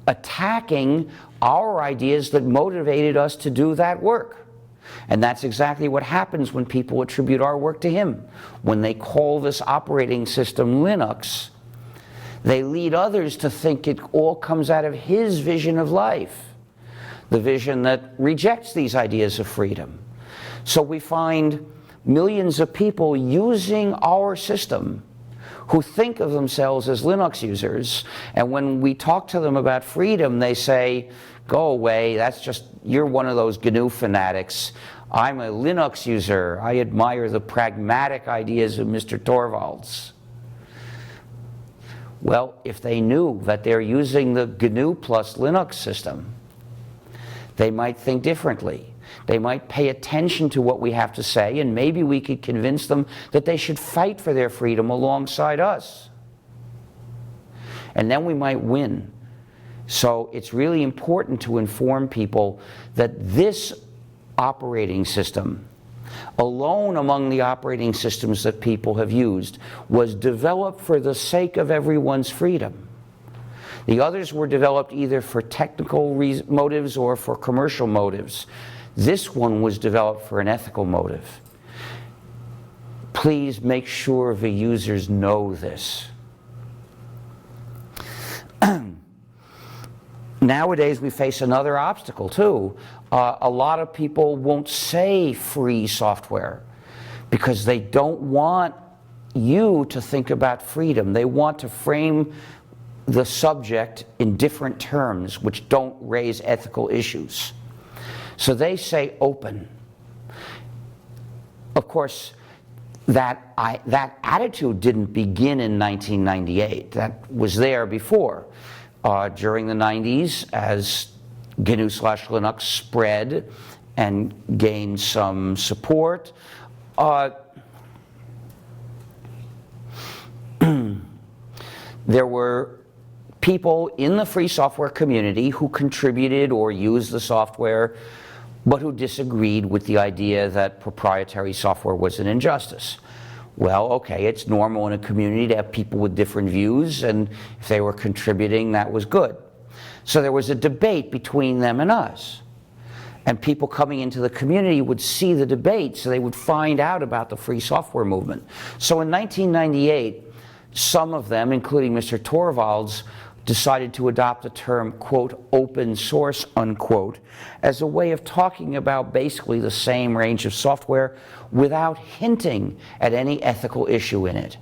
attacking our ideas that motivated us to do that work. And that's exactly what happens when people attribute our work to him. When they call this operating system Linux, they lead others to think it all comes out of his vision of life, the vision that rejects these ideas of freedom. So we find millions of people using our system who think of themselves as Linux users, and when we talk to them about freedom, they say, go away, that's just, you're one of those GNU fanatics. I'm a Linux user. I admire the pragmatic ideas of Mr. Torvalds. Well, if they knew that they're using the GNU+Linux system, they might think differently. They might pay attention to what we have to say, and maybe we could convince them that they should fight for their freedom alongside us. And then we might win. So it's really important to inform people that this operating system, alone among the operating systems that people have used, was developed for the sake of everyone's freedom. The others were developed either for technical motives or for commercial motives. This one was developed for an ethical motive. Please make sure the users know this. Nowadays we face another obstacle too. A lot of people won't say free software. because they don't want you to think about freedom. They want to frame the subject in different terms which don't raise ethical issues. So they say open. Of course, that attitude didn't begin in 1998. That was there before. During the 90s, as gnu+linux spread and gained some support, there were people in the free software community who contributed or used the software, but who disagreed with the idea that proprietary software was an injustice. Well, okay, it's normal in a community to have people with different views, and if they were contributing, that was good. So there was a debate between them and us. And people coming into the community would see the debate, so they would find out about the free software movement. So in 1998, some of them, including Mr. Torvalds, decided to adopt the term, quote, open source, unquote, as a way of talking about basically the same range of software without hinting at any ethical issue in it.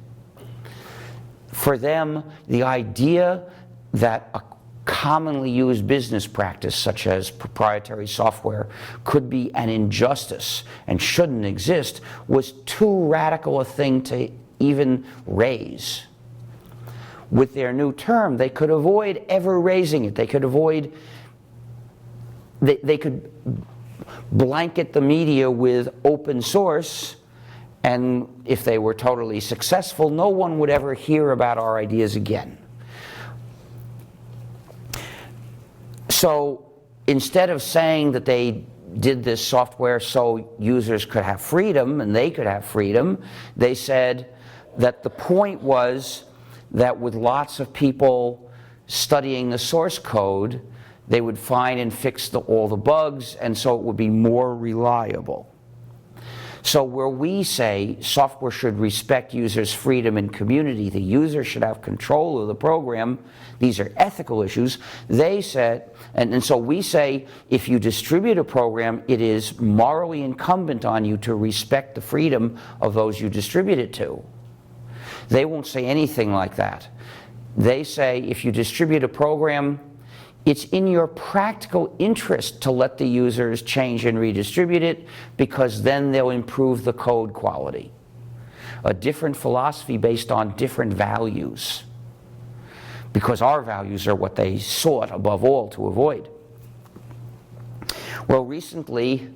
For them, the idea that a commonly used business practice, such as proprietary software, could be an injustice and shouldn't exist, was too radical a thing to even raise. With their new term, they could avoid ever raising it. They could avoid, they could blanket the media with open source, and if they were totally successful, no one would ever hear about our ideas again. So instead of saying that they did this software so users could have freedom and they could have freedom, they said that the point was that with lots of people studying the source code, they would find and fix all the bugs, and so it would be more reliable. So where we say software should respect users' freedom and community, the user should have control of the program, these are ethical issues, they said, and so we say if you distribute a program, it is morally incumbent on you to respect the freedom of those you distribute it to. They won't say anything like that. They say if you distribute a program, it's in your practical interest to let the users change and redistribute it, because then they'll improve the code quality. A different philosophy based on different values, because our values are what they sought above all to avoid. Well, recently,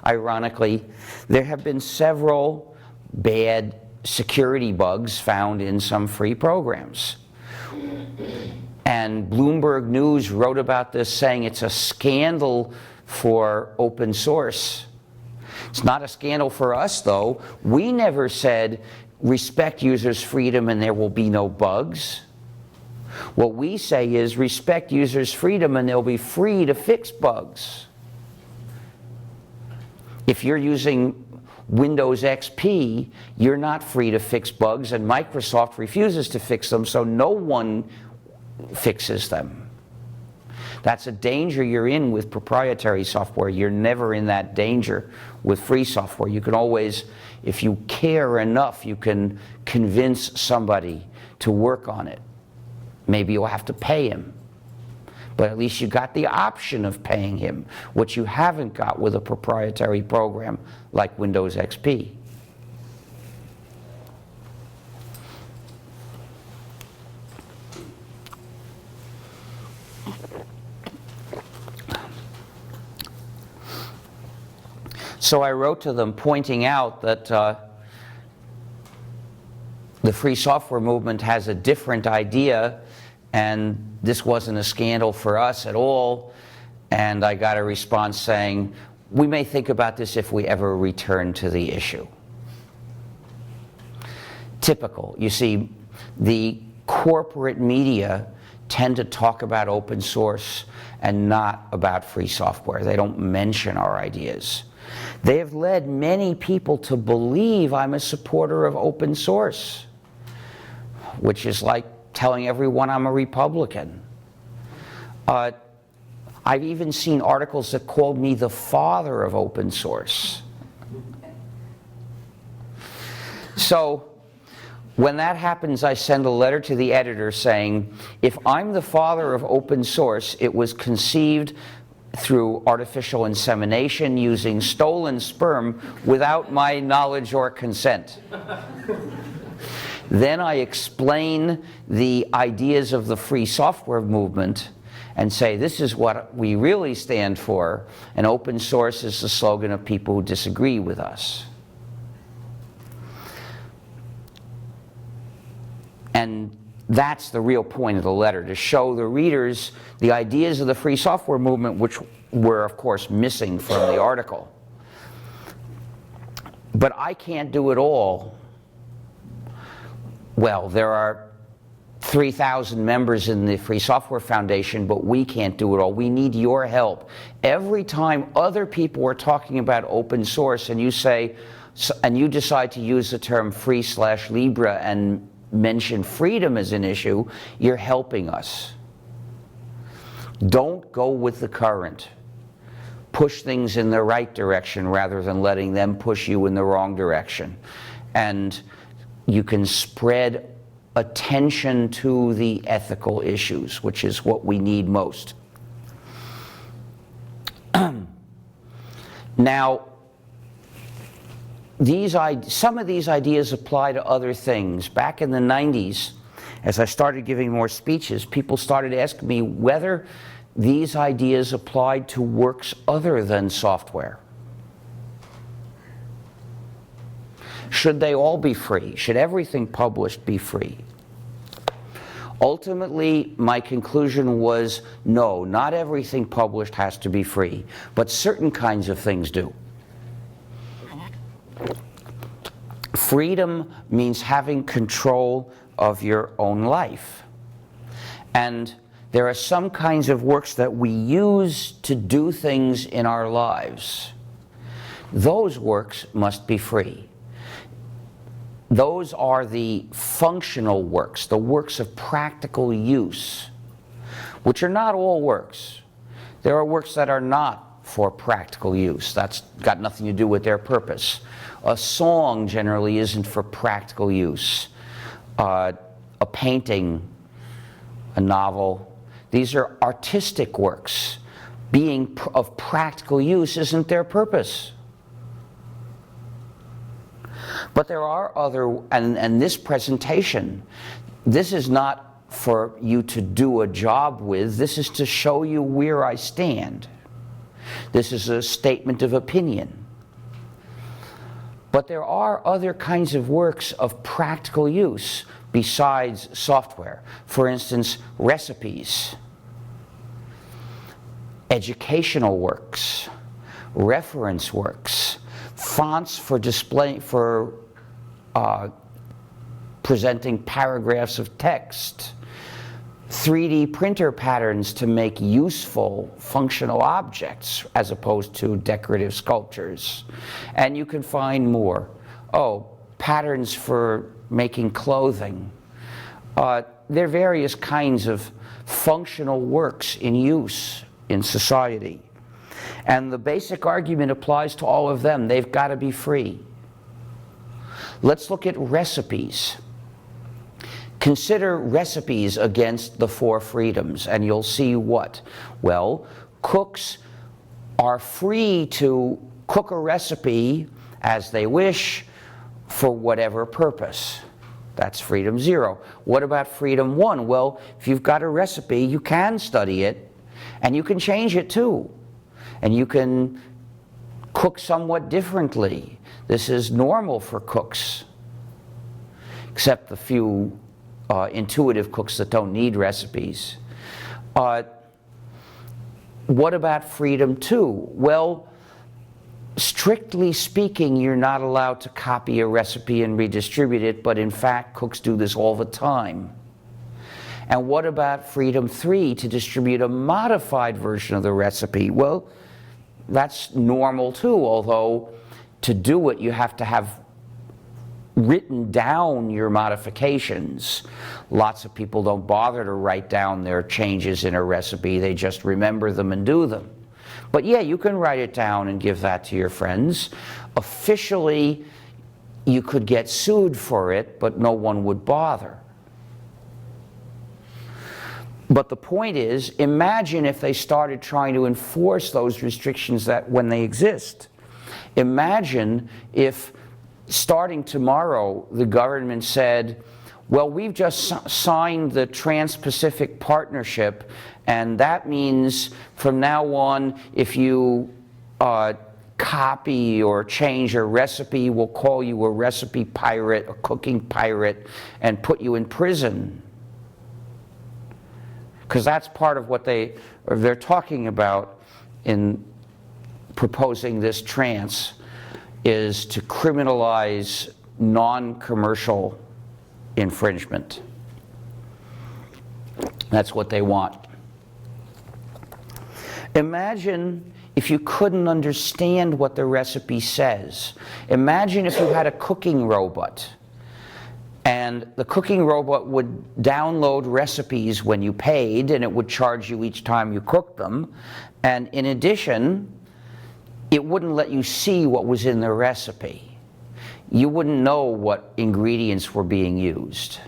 ironically, there have been several bad security bugs found in some free programs. And Bloomberg News wrote about this, saying it's a scandal for open source. It's not a scandal for us, though. We never said respect users' freedom and there will be no bugs. What we say is respect users' freedom and they'll be free to fix bugs. If you're using Windows XP, you're not free to fix bugs, and Microsoft refuses to fix them, so no one fixes them. That's a danger you're in with proprietary software. You're never in that danger with free software. You can always, if you care enough, you can convince somebody to work on it. Maybe you'll have to pay him, but at least you got the option of paying him, which you haven't got with a proprietary program like Windows XP. So I wrote to them pointing out that the free software movement has a different idea, and this wasn't a scandal for us at all. And I got a response saying, we may think about this if we ever return to the issue. Typical. You see, the corporate media tend to talk about open source and not about free software. They don't mention our ideas. They have led many people to believe I'm a supporter of open source, which is like telling everyone I'm a Republican. I've even seen articles that called me the father of open source. So when that happens, I send a letter to the editor saying, if I'm the father of open source, it was conceived through artificial insemination using stolen sperm without my knowledge or consent. Then I explain the ideas of the free software movement and say, this is what we really stand for, and open source is the slogan of people who disagree with us. And that's the real point of the letter, to show the readers the ideas of the free software movement, which were, of course, missing from the article. But I can't do it all. Well, there are 3,000 members in the Free Software Foundation, but we can't do it all. We need your help. Every time other people are talking about open source and you say, and you decide to use the term free/Libre and mention freedom as an issue, you're helping us. Don't go with the current. Push things in the right direction rather than letting them push you in the wrong direction. And you can spread attention to the ethical issues, which is what we need most. Now, some of these ideas apply to other things. Back in the 90s, as I started giving more speeches, people started asking me whether these ideas applied to works other than software. Should they all be free? Should everything published be free? Ultimately, my conclusion was no, not everything published has to be free, but certain kinds of things do. Freedom means having control of your own life. And there are some kinds of works that we use to do things in our lives. Those works must be free. Those are the functional works, the works of practical use, which are not all works. There are works that are not for practical use. That's got nothing to do with their purpose. A song generally isn't for practical use. A painting, a novel, these are artistic works. Being of practical use isn't their purpose. But there are other, and this presentation, this is not for you to do a job with, this is to show you where I stand. This is a statement of opinion. But there are other kinds of works of practical use besides software. For instance, recipes, educational works, reference works, fonts for display, for presenting paragraphs of text, 3D printer patterns to make useful functional objects as opposed to decorative sculptures. And you can find more. Oh, patterns for making clothing. There are various kinds of functional works in use in society. And the basic argument applies to all of them. They've got to be free. Let's look at recipes. Consider recipes against the four freedoms, and you'll see what? Well, cooks are free to cook a recipe as they wish for whatever purpose. That's freedom 0. What about freedom 1? Well, if you've got a recipe, you can study it, and you can change it too. And you can cook somewhat differently. This is normal for cooks, except the few intuitive cooks that don't need recipes. What about freedom 2? Well, strictly speaking, you're not allowed to copy a recipe and redistribute it, but in fact, cooks do this all the time. And what about freedom 3, to distribute a modified version of the recipe? Well, that's normal too, although to do it, you have to have written down your modifications. Lots of people don't bother to write down their changes in a recipe, they just remember them and do them. But yeah, you can write it down and give that to your friends. Officially, you could get sued for it, but no one would bother. But the point is, imagine if they started trying to enforce those restrictions that when they exist. Imagine if, starting tomorrow, the government said, well, we've just signed the Trans-Pacific Partnership, and that means from now on, if you copy or change a recipe, we'll call you a recipe pirate, a cooking pirate, and put you in prison. Because that's part of what they're talking about in proposing this trans, is to criminalize non-commercial infringement. That's what they want. Imagine if you couldn't understand what the recipe says. Imagine if you had a cooking robot, and the cooking robot would download recipes when you paid, and it would charge you each time you cooked them. And in addition, it wouldn't let you see what was in the recipe. You wouldn't know what ingredients were being used.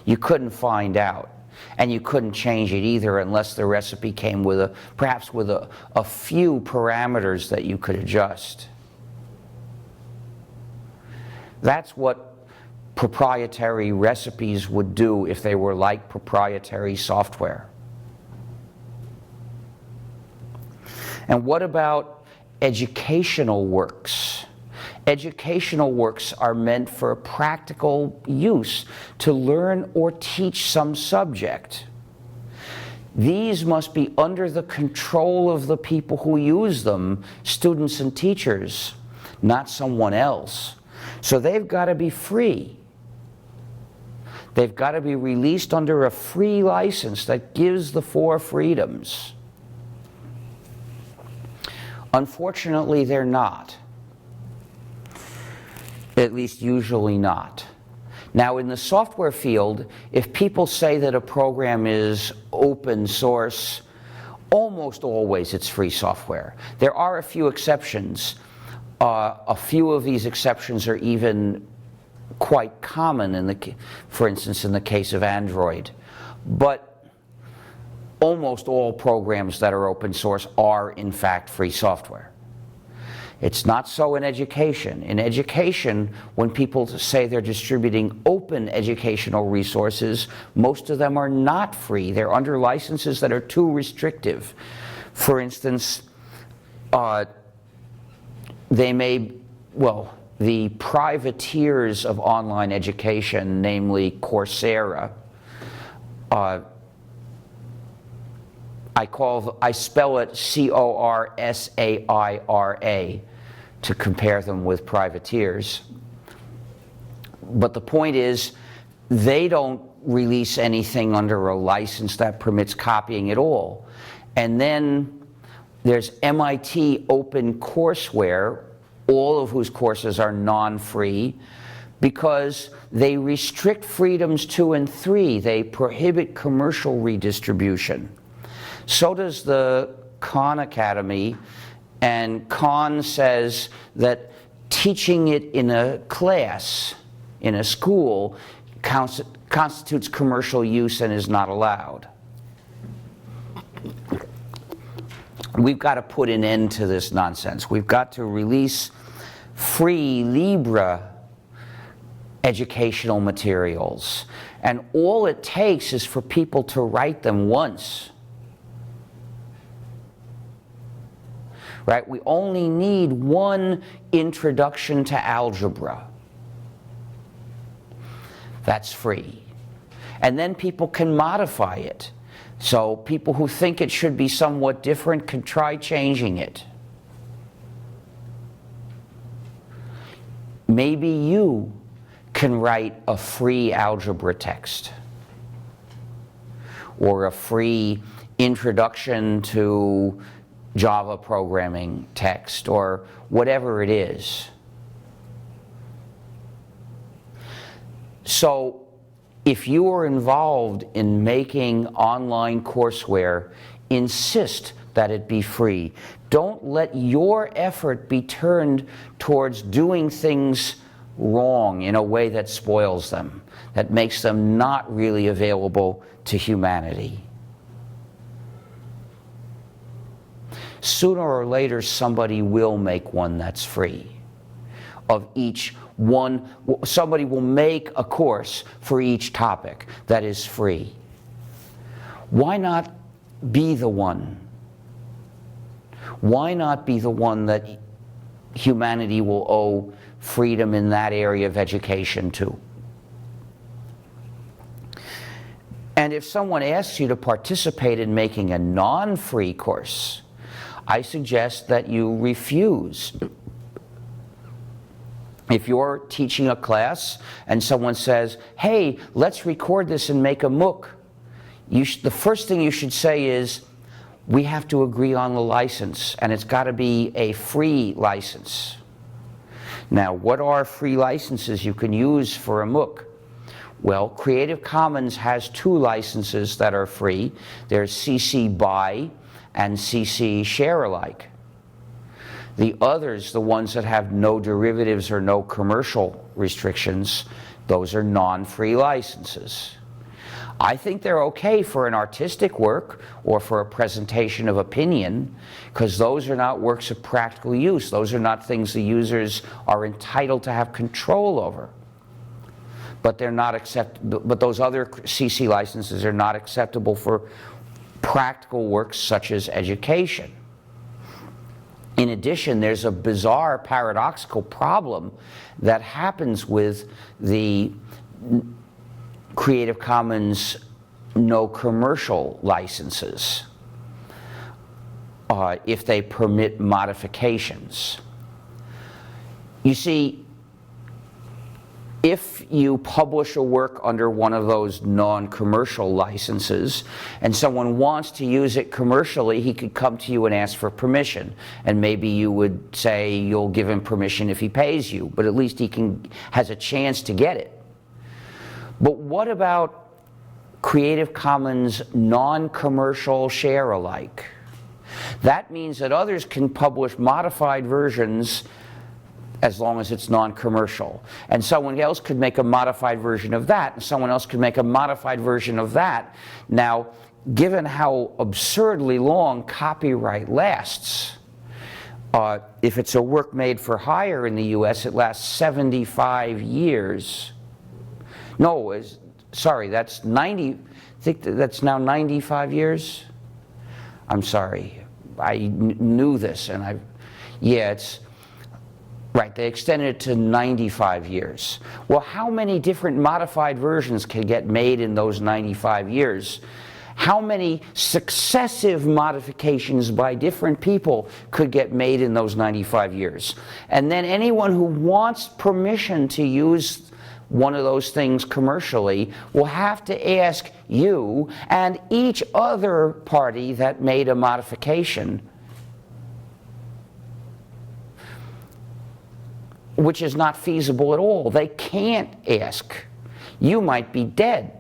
You couldn't find out. And you couldn't change it either unless the recipe came with perhaps with a few parameters that you could adjust. That's what proprietary recipes would do if they were like proprietary software. And what about educational works? Educational works are meant for practical use, to learn or teach some subject. These must be under the control of the people who use them, students and teachers, not someone else. So they've got to be free. They've got to be released under a free license that gives the 4 freedoms. Unfortunately, they're not. At least usually not. Now, in the software field, if people say that a program is open source, almost always it's free software. There are a few exceptions. A few of these exceptions are even quite common, for instance, in the case of Android. But almost all programs that are open source are, in fact, free software. It's not so in education. In education, when people say they're distributing open educational resources, most of them are not free. They're under licenses that are too restrictive. For instance, the privateers of online education, namely Coursera, I spell it Corsaira to compare them with privateers. But the point is, they don't release anything under a license that permits copying at all. And then there's MIT OpenCourseWare, all of whose courses are non-free, because they restrict freedoms 2 and 3. They prohibit commercial redistribution. So does the Khan Academy, and Khan says that teaching it in a class, in a school, constitutes commercial use and is not allowed. We've got to put an end to this nonsense. We've got to release free Libre educational materials. And all it takes is for people to write them once. Right? We only need one introduction to algebra. That's free. And then people can modify it. So people who think it should be somewhat different can try changing it. Maybe you can write a free algebra text, or a free introduction to Java programming text, or whatever it is. So if you are involved in making online courseware, insist that it be free. Don't let your effort be turned towards doing things wrong in a way that spoils them, that makes them not really available to humanity. Sooner or later, somebody will make one that's free. Of each one, somebody will make a course for each topic that is free. Why not be the one? Why not be the one that humanity will owe freedom in that area of education to? And if someone asks you to participate in making a non-free course, I suggest that you refuse. If you're teaching a class and someone says, hey, let's record this and make a MOOC, the first thing you should say is, we have to agree on the license, and it's got to be a free license. Now, what are free licenses you can use for a MOOC? Well, Creative Commons has 2 licenses that are free. There's CC BY and CC Share Alike. The others, the ones that have no derivatives or no commercial restrictions, those are non-free licenses. I think they're okay for an artistic work or for a presentation of opinion, because those are not works of practical use. Those are not things the users are entitled to have control over. But they're not but those other CC licenses are not acceptable for practical works such as education. In addition, there's a bizarre paradoxical problem that happens with the Creative Commons no commercial licenses if they permit modifications. You see, if you publish a work under one of those non-commercial licenses and someone wants to use it commercially, he could come to you and ask for permission. And maybe you would say you'll give him permission if he pays you, but at least he has a chance to get it. But what about Creative Commons non-commercial share alike? That means that others can publish modified versions as long as it's non-commercial. And someone else could make a modified version of that, and someone else could make a modified version of that. Now, given how absurdly long copyright lasts, if it's a work made for hire in the US, it lasts 75 years. No, sorry, that's 90, I think that's now 95 years? I'm sorry, I knew this, and yeah, it's, right, they extended it to 95 years. Well, how many different modified versions can get made in those 95 years? How many successive modifications by different people could get made in those 95 years? And then anyone who wants permission to use one of those things commercially will have to ask you and each other party that made a modification, which is not feasible at all. They can't ask. You might be dead.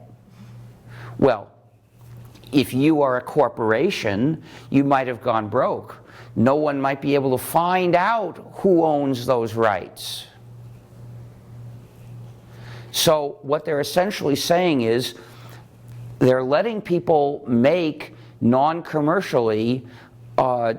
Well, if you are a corporation, you might have gone broke. No one might be able to find out who owns those rights. So what they're essentially saying is they're letting people make non-commercially a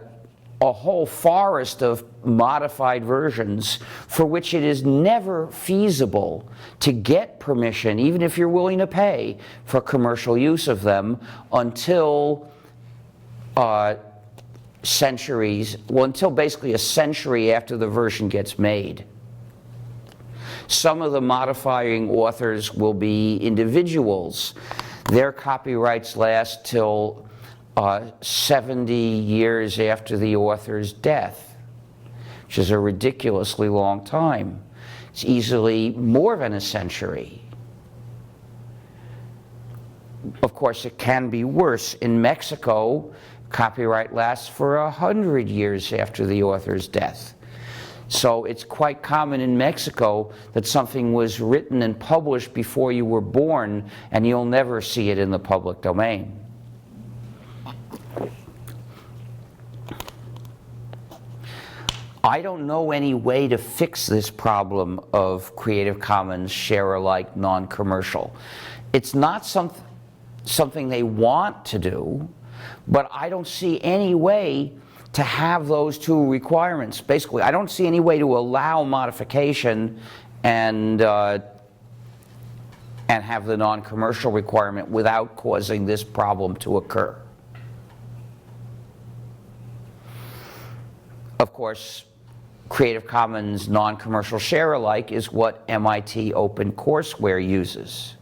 whole forest of modified versions for which it is never feasible to get permission, even if you're willing to pay for commercial use of them, until until basically a century after the version gets made. Some of the modifying authors will be individuals. Their copyrights last till 70 years after the author's death, which is a ridiculously long time. It's easily more than a century. Of course, it can be worse. In Mexico, copyright lasts for 100 years after the author's death. So it's quite common in Mexico that something was written and published before you were born, and you'll never see it in the public domain. I don't know any way to fix this problem of Creative Commons share-alike non-commercial. It's not something they want to do, but I don't see any way to have those two requirements. Basically, I don't see any way to allow modification and have the non-commercial requirement without causing this problem to occur. Of course, Creative Commons non-commercial share-alike is what MIT OpenCourseWare uses.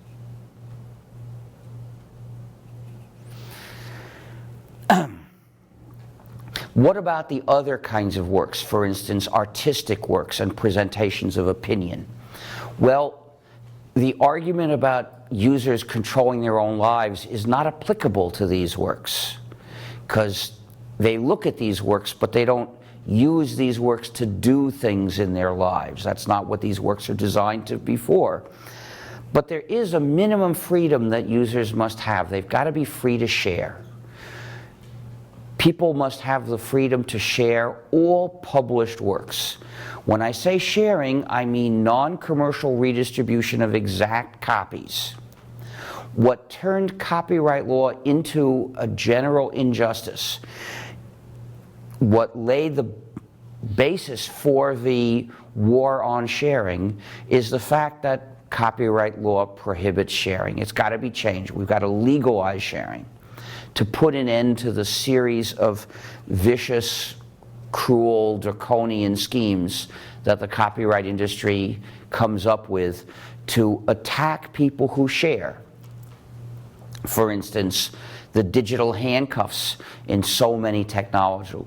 What about the other kinds of works, for instance, artistic works and presentations of opinion? Well, the argument about users controlling their own lives is not applicable to these works, because they look at these works, but they don't use these works to do things in their lives. That's not what these works are designed to be for. But there is a minimum freedom that users must have. They've got to be free to share. People must have the freedom to share all published works. When I say sharing, I mean non-commercial redistribution of exact copies. What turned copyright law into a general injustice, what laid the basis for the war on sharing, is the fact that copyright law prohibits sharing. It's got to be changed. We've got to legalize sharing to put an end to the series of vicious, cruel, draconian schemes that the copyright industry comes up with to attack people who share. For instance, the digital handcuffs in so many technological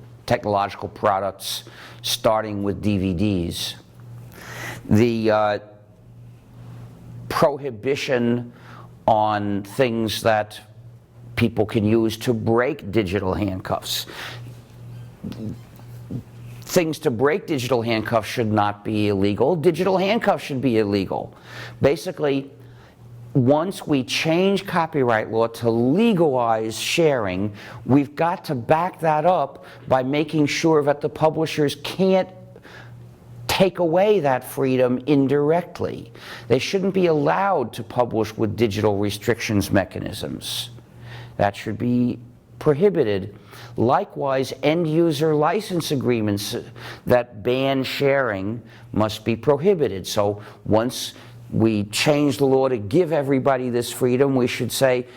products, starting with DVDs. The prohibition on things that people can use to break digital handcuffs. Things to break digital handcuffs should not be illegal. Digital handcuffs should be illegal. Basically, once we change copyright law to legalize sharing, we've got to back that up by making sure that the publishers can't take away that freedom indirectly. They shouldn't be allowed to publish with digital restrictions mechanisms. That should be prohibited. Likewise, end-user license agreements that ban sharing must be prohibited. So once we change the law to give everybody this freedom, we should say,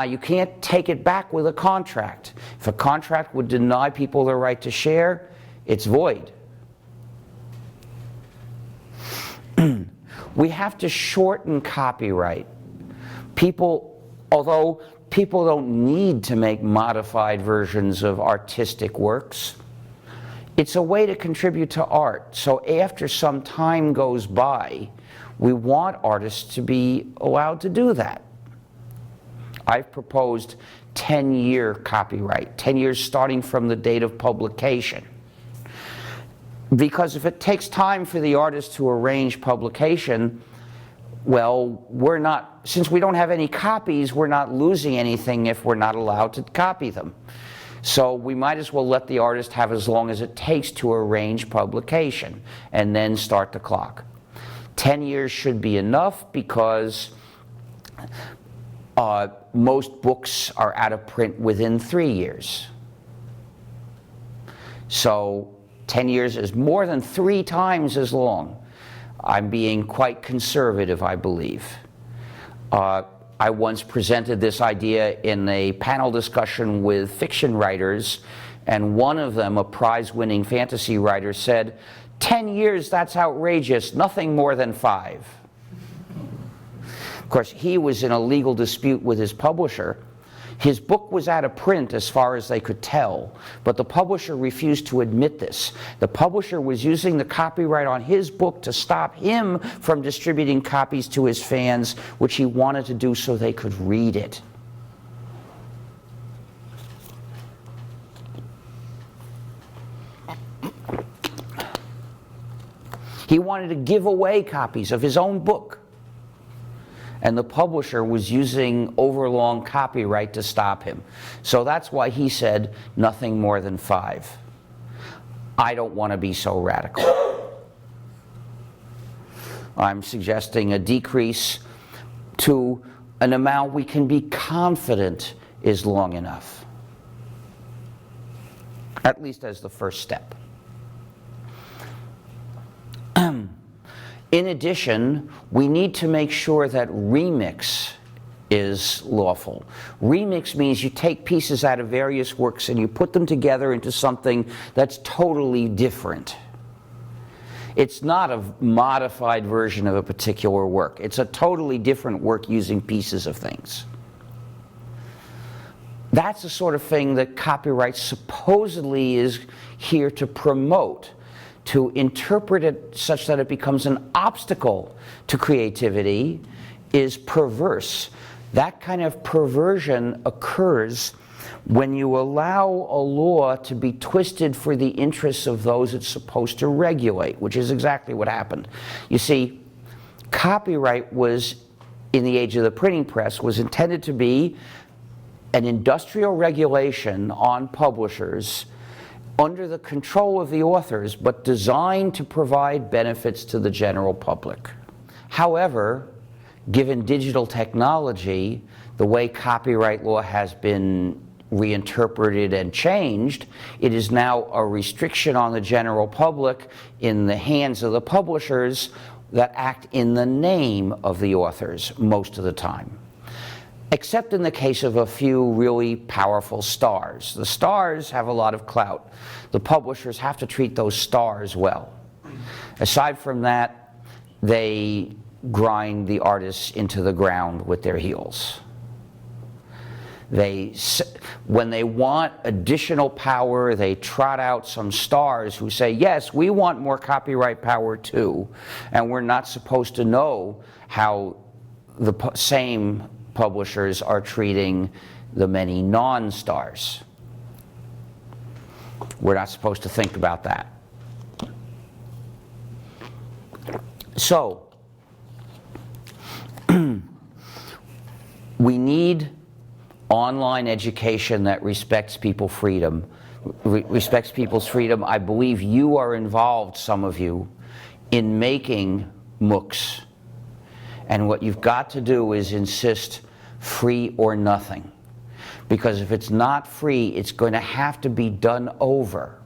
you can't take it back with a contract. If a contract would deny people their right to share, it's void. We have to shorten copyright. Although people don't need to make modified versions of artistic works, it's a way to contribute to art. So after some time goes by, we want artists to be allowed to do that. I've proposed 10-year copyright, 10 years starting from the date of publication. Because if it takes time for the artist to arrange publication, well, since we don't have any copies, we're not losing anything if we're not allowed to copy them. So we might as well let the artist have as long as it takes to arrange publication and then start the clock. 10 years should be enough because most books are out of print within 3 years. So 10 years is more than 3 times as long. I'm being quite conservative, I believe. I once presented this idea in a panel discussion with fiction writers, and one of them, a prize-winning fantasy writer, said, 10 years, that's outrageous, nothing more than 5. Of course, he was in a legal dispute with his publisher. His book was out of print as far as they could tell, but the publisher refused to admit this. The publisher was using the copyright on his book to stop him from distributing copies to his fans, which he wanted to do so they could read it. He wanted to give away copies of his own book, and the publisher was using overlong copyright to stop him. So that's why he said nothing more than 5. I don't want to be so radical. I'm suggesting a decrease to an amount we can be confident is long enough, at least as the first step. In addition, we need to make sure that remix is lawful. Remix means you take pieces out of various works and you put them together into something that's totally different. It's not a modified version of a particular work. It's a totally different work using pieces of things. That's the sort of thing that copyright supposedly is here to promote. To interpret it such that it becomes an obstacle to creativity is perverse. That kind of perversion occurs when you allow a law to be twisted for the interests of those it's supposed to regulate, which is exactly what happened. You see, copyright was, in the age of the printing press, was intended to be an industrial regulation on publishers under the control of the authors, but designed to provide benefits to the general public. However, given digital technology, the way copyright law has been reinterpreted and changed, it is now a restriction on the general public in the hands of the publishers that act in the name of the authors most of the time. Except in the case of a few really powerful stars. The stars have a lot of clout. The publishers have to treat those stars well. Aside from that, they grind the artists into the ground with their heels. When they want additional power, they trot out some stars who say, yes, we want more copyright power too, and we're not supposed to know how the same publishers are treating the many non-stars. We're not supposed to think about that. So, we need online education that respects people's freedom. I believe you are involved, some of you, in making MOOCs. And what you've got to do is insist free or nothing. Because if it's not free, it's going to have to be done over.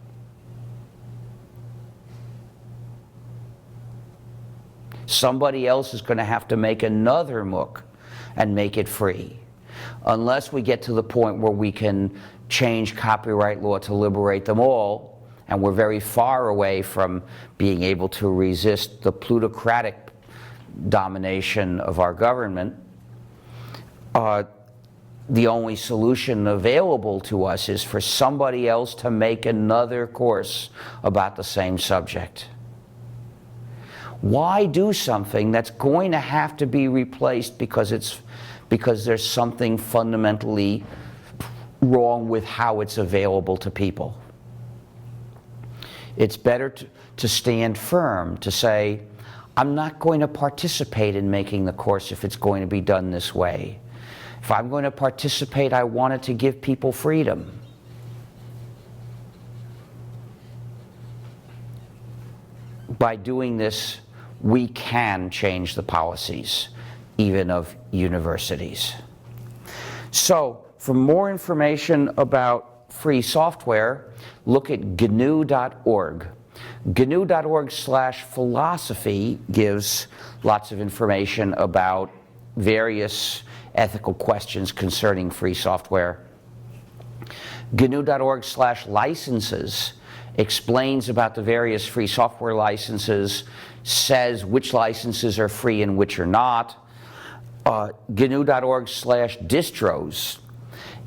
Somebody else is going to have to make another MOOC and make it free. Unless we get to the point where we can change copyright law to liberate them all, and we're very far away from being able to resist the plutocratic domination of our government, the only solution available to us is for somebody else to make another course about the same subject. Why do something that's going to have to be replaced because there's something fundamentally wrong with how it's available to people? It's better to stand firm, to say, I'm not going to participate in making the course if it's going to be done this way. If I'm going to participate, I want it to give people freedom. By doing this, we can change the policies, even of universities. So, for more information about free software, look at gnu.org. gnu.org/philosophy gives lots of information about various ethical questions concerning free software. gnu.org/licenses explains about the various free software licenses, says which licenses are free and which are not. gnu.org/distros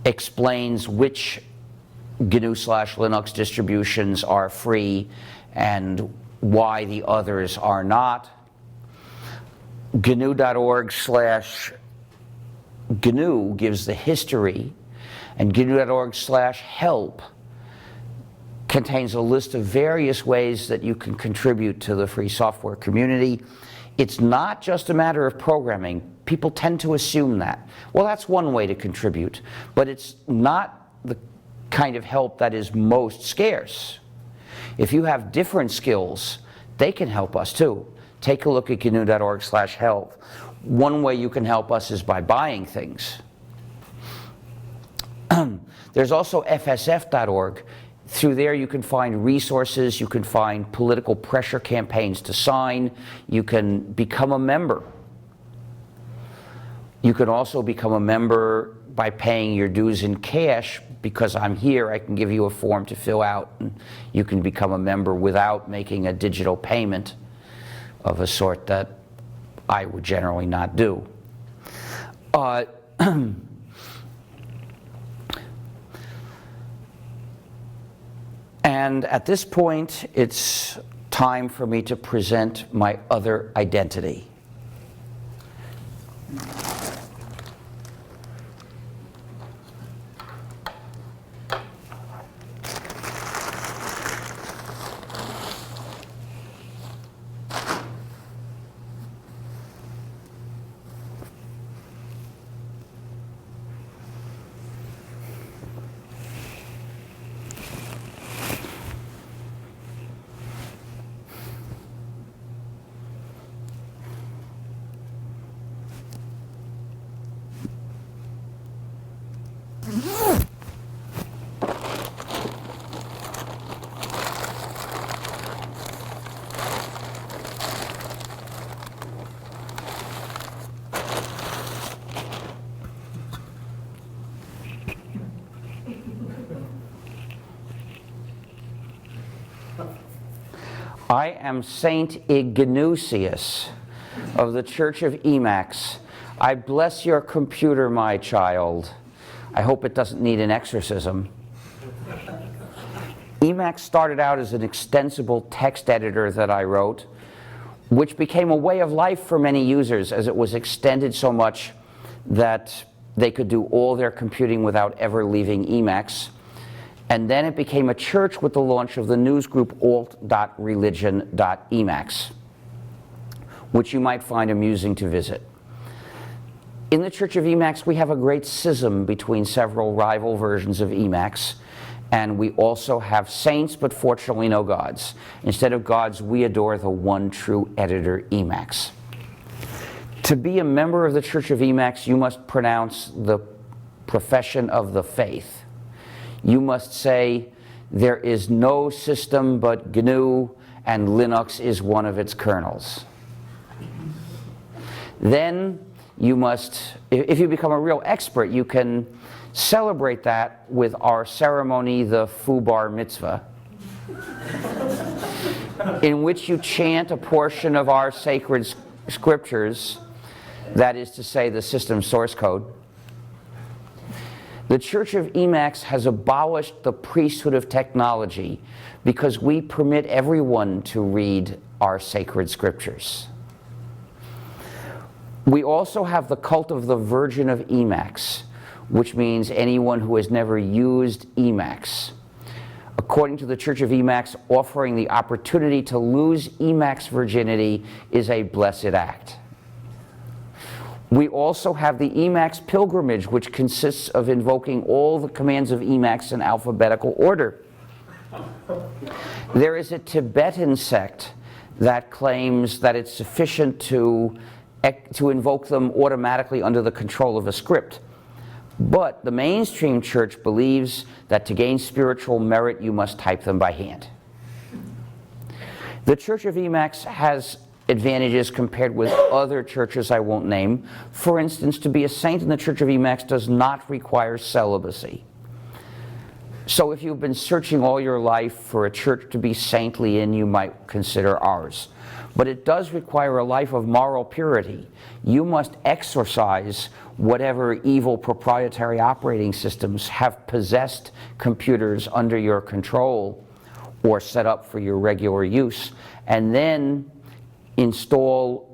explains which gnu/linux distributions are free and why the others are not. gnu.org/GNU gives the history, and gnu.org/help contains a list of various ways that you can contribute to the free software community. It's not just a matter of programming. People tend to assume that. Well, that's one way to contribute, but it's not the kind of help that is most scarce. If you have different skills, they can help us too. Take a look at gnu.org/help. One way you can help us is by buying things. There's also fsf.org. Through there you can find resources, you can find political pressure campaigns to sign, you can become a member. You can also become a member by paying your dues in cash. Because I'm here, I can give you a form to fill out, and you can become a member without making a digital payment of a sort that I would generally not do. And at this point, it's time for me to present my other identity. I am Saint Ignatius of the Church of Emacs. I bless your computer, my child. I hope it doesn't need an exorcism. Emacs started out as an extensible text editor that I wrote, which became a way of life for many users as it was extended so much that they could do all their computing without ever leaving Emacs. And then it became a church with the launch of the newsgroup alt.religion.emacs, which you might find amusing to visit. In the Church of Emacs, we have a great schism between several rival versions of Emacs, and we also have saints, but fortunately no gods. Instead of gods, we adore the one true editor, Emacs. To be a member of the Church of Emacs, you must pronounce the profession of the faith. You must say, there is no system but GNU, and Linux is one of its kernels. Then you must, if you become a real expert, you can celebrate that with our ceremony, the Bar Mitzvah, in which you chant a portion of our sacred scriptures, that is to say, the system source code. The Church of Emacs has abolished the priesthood of technology because we permit everyone to read our sacred scriptures. We also have the cult of the Virgin of Emacs, which means anyone who has never used Emacs. According to the Church of Emacs, offering the opportunity to lose Emacs virginity is a blessed act. We also have the Emacs pilgrimage, which consists of invoking all the commands of Emacs in alphabetical order. There is a Tibetan sect that claims that it's sufficient to invoke them automatically under the control of a script. But the mainstream church believes that to gain spiritual merit, you must type them by hand. The Church of Emacs has advantages compared with other churches I won't name. For instance, to be a saint in the Church of Emacs does not require celibacy. So if you've been searching all your life for a church to be saintly in, you might consider ours. But it does require a life of moral purity. You must exorcise whatever evil proprietary operating systems have possessed computers under your control or set up for your regular use, and then install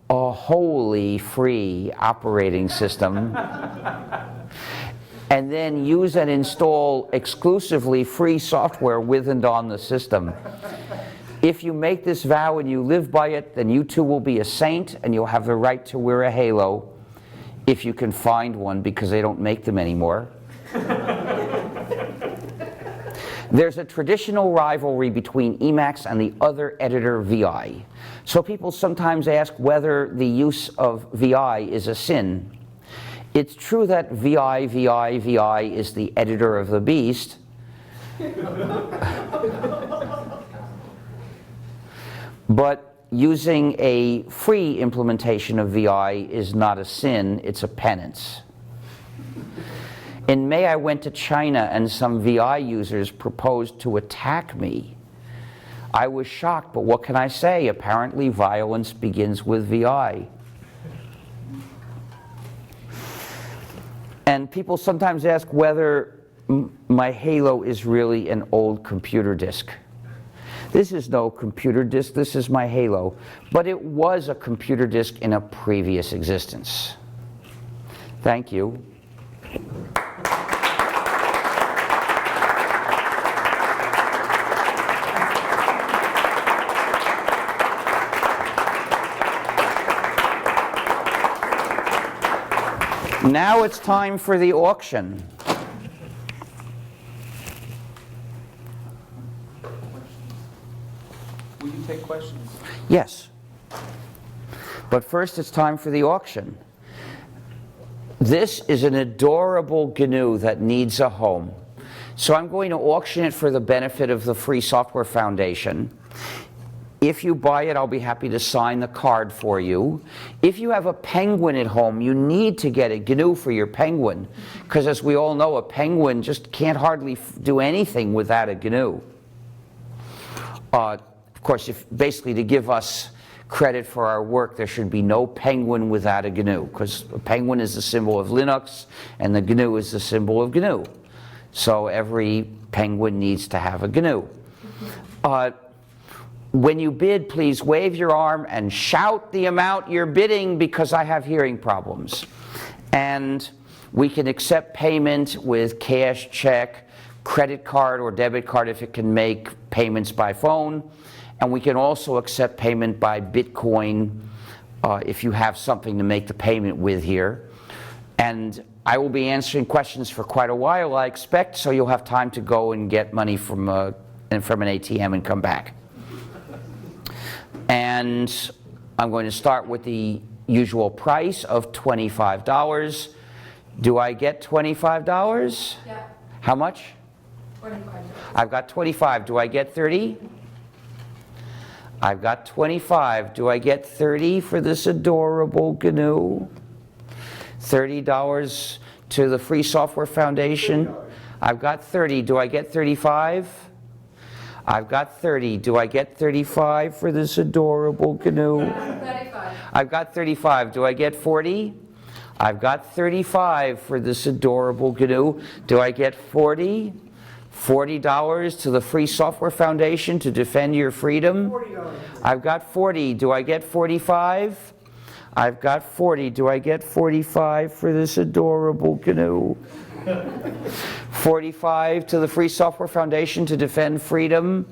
a wholly free operating system and then use and install exclusively free software with and on the system. If you make this vow and you live by it, then you too will be a saint and you'll have the right to wear a halo, if you can find one, because they don't make them anymore. There's a traditional rivalry between Emacs and the other editor, VI. So people sometimes ask whether the use of VI is a sin. It's true that VI is the editor of the beast. But using a free implementation of VI is not a sin, it's a penance. In May, I went to China and some VI users proposed to attack me. I was shocked, but what can I say? Apparently, violence begins with VI. And people sometimes ask whether my Halo is really an old computer disk. This is no computer disk, this is my Halo. But it was a computer disk in a previous existence. Thank you. Now it's time for the auction. Will you take questions? Yes. But first it's time for the auction. This is an adorable GNU that needs a home. So I'm going to auction it for the benefit of the Free Software Foundation. If you buy it, I'll be happy to sign the card for you. If you have a penguin at home, you need to get a GNU for your penguin, because as we all know, a penguin just can't hardly do anything without a GNU. Of course, basically to give us credit for our work, there should be no penguin without a GNU, because a penguin is the symbol of Linux, and the GNU is the symbol of GNU. So every penguin needs to have a GNU. When you bid, please wave your arm and shout the amount you're bidding, because I have hearing problems. And we can accept payment with cash, check, credit card, or debit card if it can make payments by phone. And we can also accept payment by Bitcoin if you have something to make the payment with here. And I will be answering questions for quite a while, I expect, so you'll have time to go and get money from an ATM and come back. And I'm going to start with the usual price of $25. Do I get $25? Yeah, How much? 25. I've got 25. Do I get 30? I've got 25. Do I get 30 for this adorable GNU? $30 to the Free Software Foundation. I've got 30. Do I get 35? I've got 30. Do I get 35 for this adorable GNU? 35. I've got 35. Do I get 40? I've got 35 for this adorable GNU. Do I get 40? $40 to the Free Software Foundation to defend your freedom? $40. I've got 40. Do I get 45? I've got 40. Do I get 45 for this adorable GNU? 45 to the Free Software Foundation to defend freedom.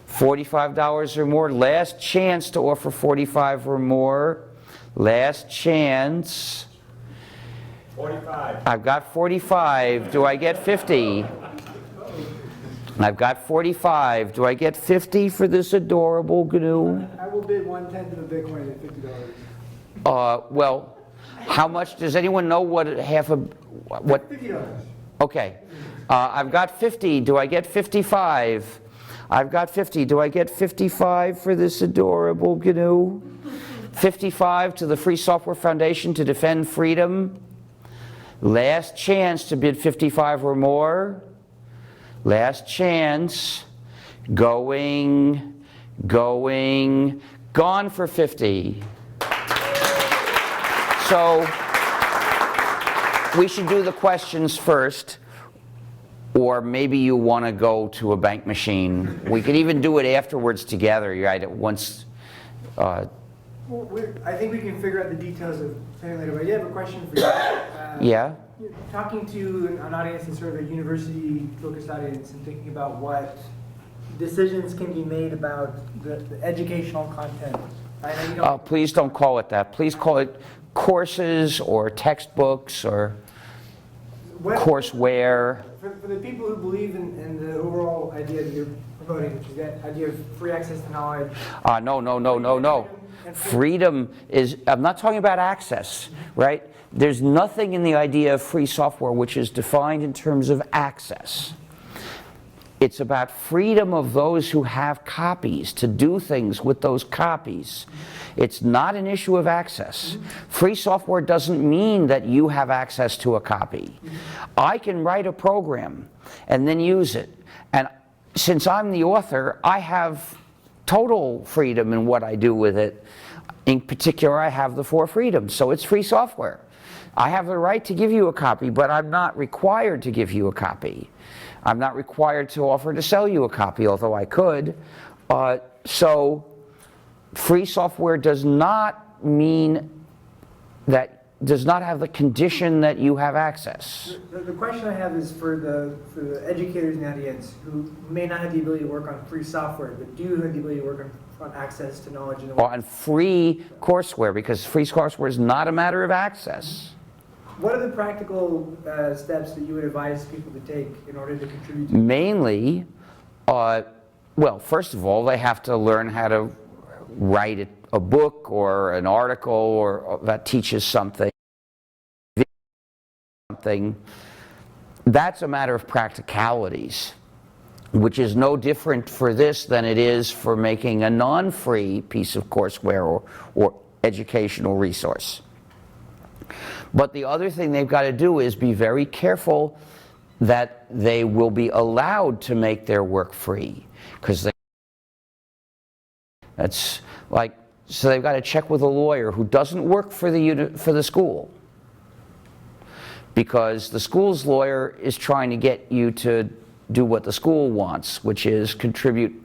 $45 or more. Last chance to offer 45 or more. Last chance. 45. I've got 45. Do I get 50? I've got 45. Do I get 50 for this adorable GNU? I will bid 1/10 of a Bitcoin at $50. Well, how much? Does anyone know what what? $50. Okay. I've got 50. Do I get 55? I've got 50. Do I get 55 for this adorable GNU? 55 to the Free Software Foundation to defend freedom. Last chance to bid 55 or more. Last chance. Going, gone for 50. So we should do the questions first, or maybe you want to go to a bank machine. We could even do it afterwards together, right? At once. Well, I think we can figure out the details of planning later, but I do have a question for you. Yeah? Talking to an audience that's sort of a university-focused audience and thinking about what decisions can be made about the educational content. I know you don't. Please don't call it that. Please call it courses or textbooks or... courseware. For the people who believe in the overall idea that you're promoting, which is that idea of free access to knowledge. No. Freedom is, I'm not talking about access, right? There's nothing in the idea of free software which is defined in terms of access. It's about freedom of those who have copies to do things with those copies. It's not an issue of access. Free software doesn't mean that you have access to a copy. I can write a program and then use it. And since I'm the author, I have total freedom in what I do with it. In particular, I have the 4 freedoms, so it's free software. I have the right to give you a copy, but I'm not required to give you a copy. I'm not required to offer to sell you a copy, although I could. So free software does not mean that, does not have the condition that you have access. The question I have is for the educators in the audience who may not have the ability to work on free software, but do have the ability to work on access to knowledge in the world. On free courseware, because free courseware is not a matter of access. What are the practical steps that you would advise people to take in order to contribute to? Mainly, well, first of all, they have to learn how to write a book or an article or that teaches something. That's a matter of practicalities, which is no different for this than it is for making a non-free piece of courseware or educational resource. But the other thing they've got to do is be very careful that they will be allowed to make their work free, because that's like, so they've got to check with a lawyer who doesn't work for the school, because the school's lawyer is trying to get you to do what the school wants, which is contribute.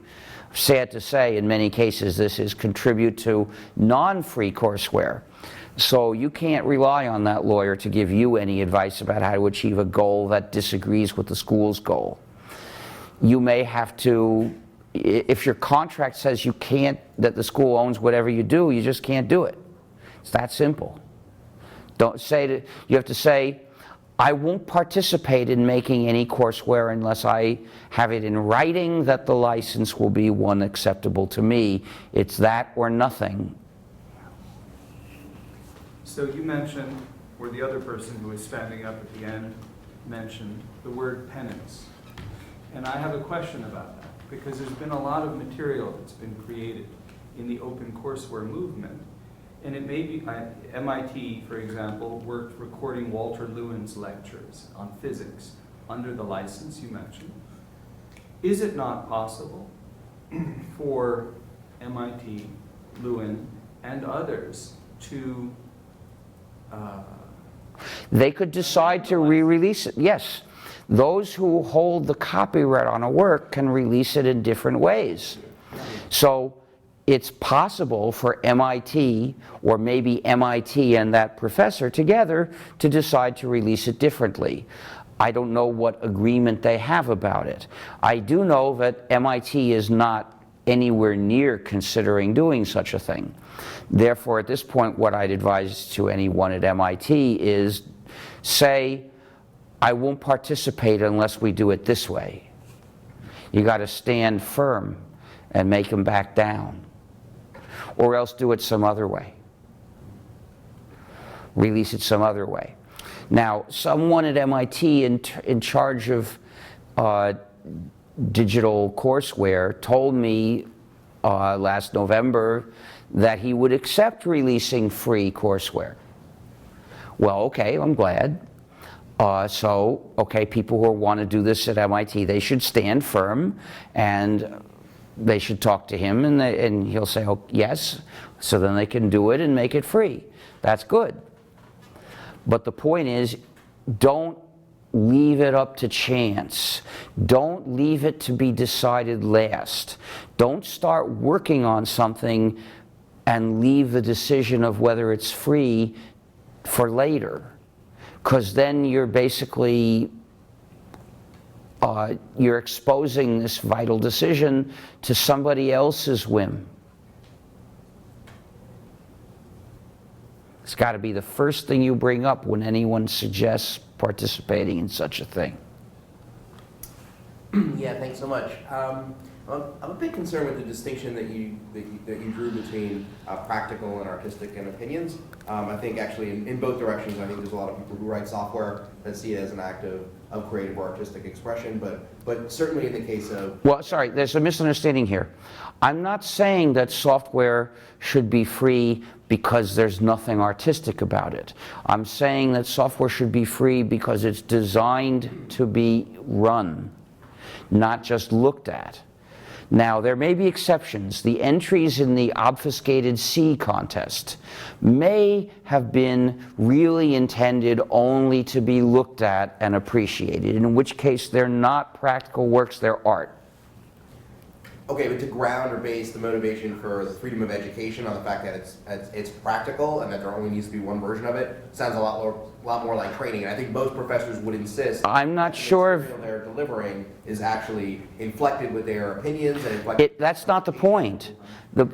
Sad to say, in many cases, this is contribute to non-free courseware. So you can't rely on that lawyer to give you any advice about how to achieve a goal that disagrees with the school's goal. You may have to, if your contract says you can't, that the school owns whatever you do, you just can't do it. It's that simple. Don't say that, you have to say, I won't participate in making any courseware unless I have it in writing that the license will be one acceptable to me. It's that or nothing. So you mentioned, or the other person who was standing up at the end mentioned the word penance. And I have a question about that, because there's been a lot of material that's been created in the open courseware movement. And it may be, MIT, for example, worked recording Walter Lewin's lectures on physics under the license you mentioned. Is it not possible for MIT, Lewin, and others to they could decide to re-release it, yes. Those who hold the copyright on a work can release it in different ways. So it's possible for MIT, or maybe MIT and that professor together, to decide to release it differently. I don't know what agreement they have about it. I do know that MIT is not anywhere near considering doing such a thing. Therefore, at this point, what I'd advise to anyone at MIT is say, I won't participate unless we do it this way. You got to stand firm and make them back down, or else do it some other way. Release it some other way. Now, someone at MIT in charge of digital courseware told me last November that he would accept releasing free courseware. Well, okay, I'm glad. So, okay, people who want to do this at MIT, they should stand firm, and they should talk to him, and he'll say, oh, yes, so then they can do it and make it free. That's good. But the point is, don't leave it up to chance. Don't leave it to be decided last. Don't start working on something and leave the decision of whether it's free for later. Because then you're basically, you're exposing this vital decision to somebody else's whim. It's got to be the first thing you bring up when anyone suggests participating in such a thing. Yeah, thanks so much. I'm a bit concerned with the distinction that you drew between practical and artistic and opinions. I think actually in both directions, I think there's a lot of people who write software that see it as an act of creative or artistic expression, but certainly in the case of... Well, sorry, there's a misunderstanding here. I'm not saying that software should be free because there's nothing artistic about it. I'm saying that software should be free because it's designed to be run, not just looked at. Now, there may be exceptions. The entries in the obfuscated C contest may have been really intended only to be looked at and appreciated, in which case they're not practical works, they're art. Okay, but to ground or base the motivation for the freedom of education on the fact that it's practical and that there only needs to be one version of it sounds a lot more like training. And I think most professors would insist. I'm not that sure the material they're delivering is actually inflected with their opinions and inflected. That's not the point. The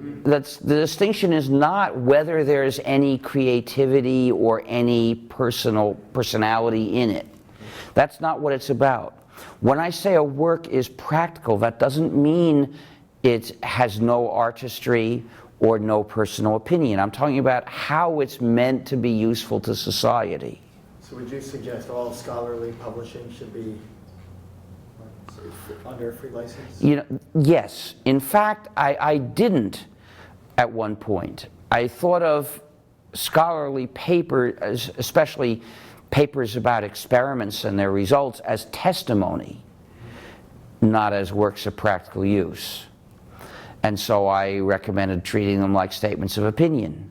distinction is not whether there's any creativity or any personality in it. That's not what it's about. When I say a work is practical, that doesn't mean it has no artistry or no personal opinion. I'm talking about how it's meant to be useful to society. So would you suggest all scholarly publishing should be under a free license? You know, yes. In fact, I didn't at one point. I thought of scholarly papers, especially papers about experiments and their results, as testimony, not as works of practical use. And so I recommended treating them like statements of opinion.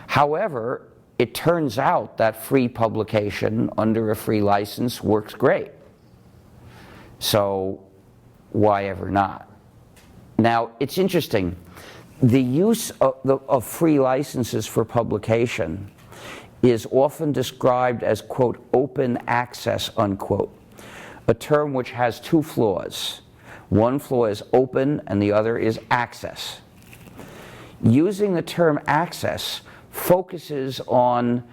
However, it turns out that free publication under a free license works great. So why ever not? Now, it's interesting. The use of free licenses for publication is often described as, quote, open access, unquote, a term which has two flaws. One flaw is open and the other is access. Using the term access focuses on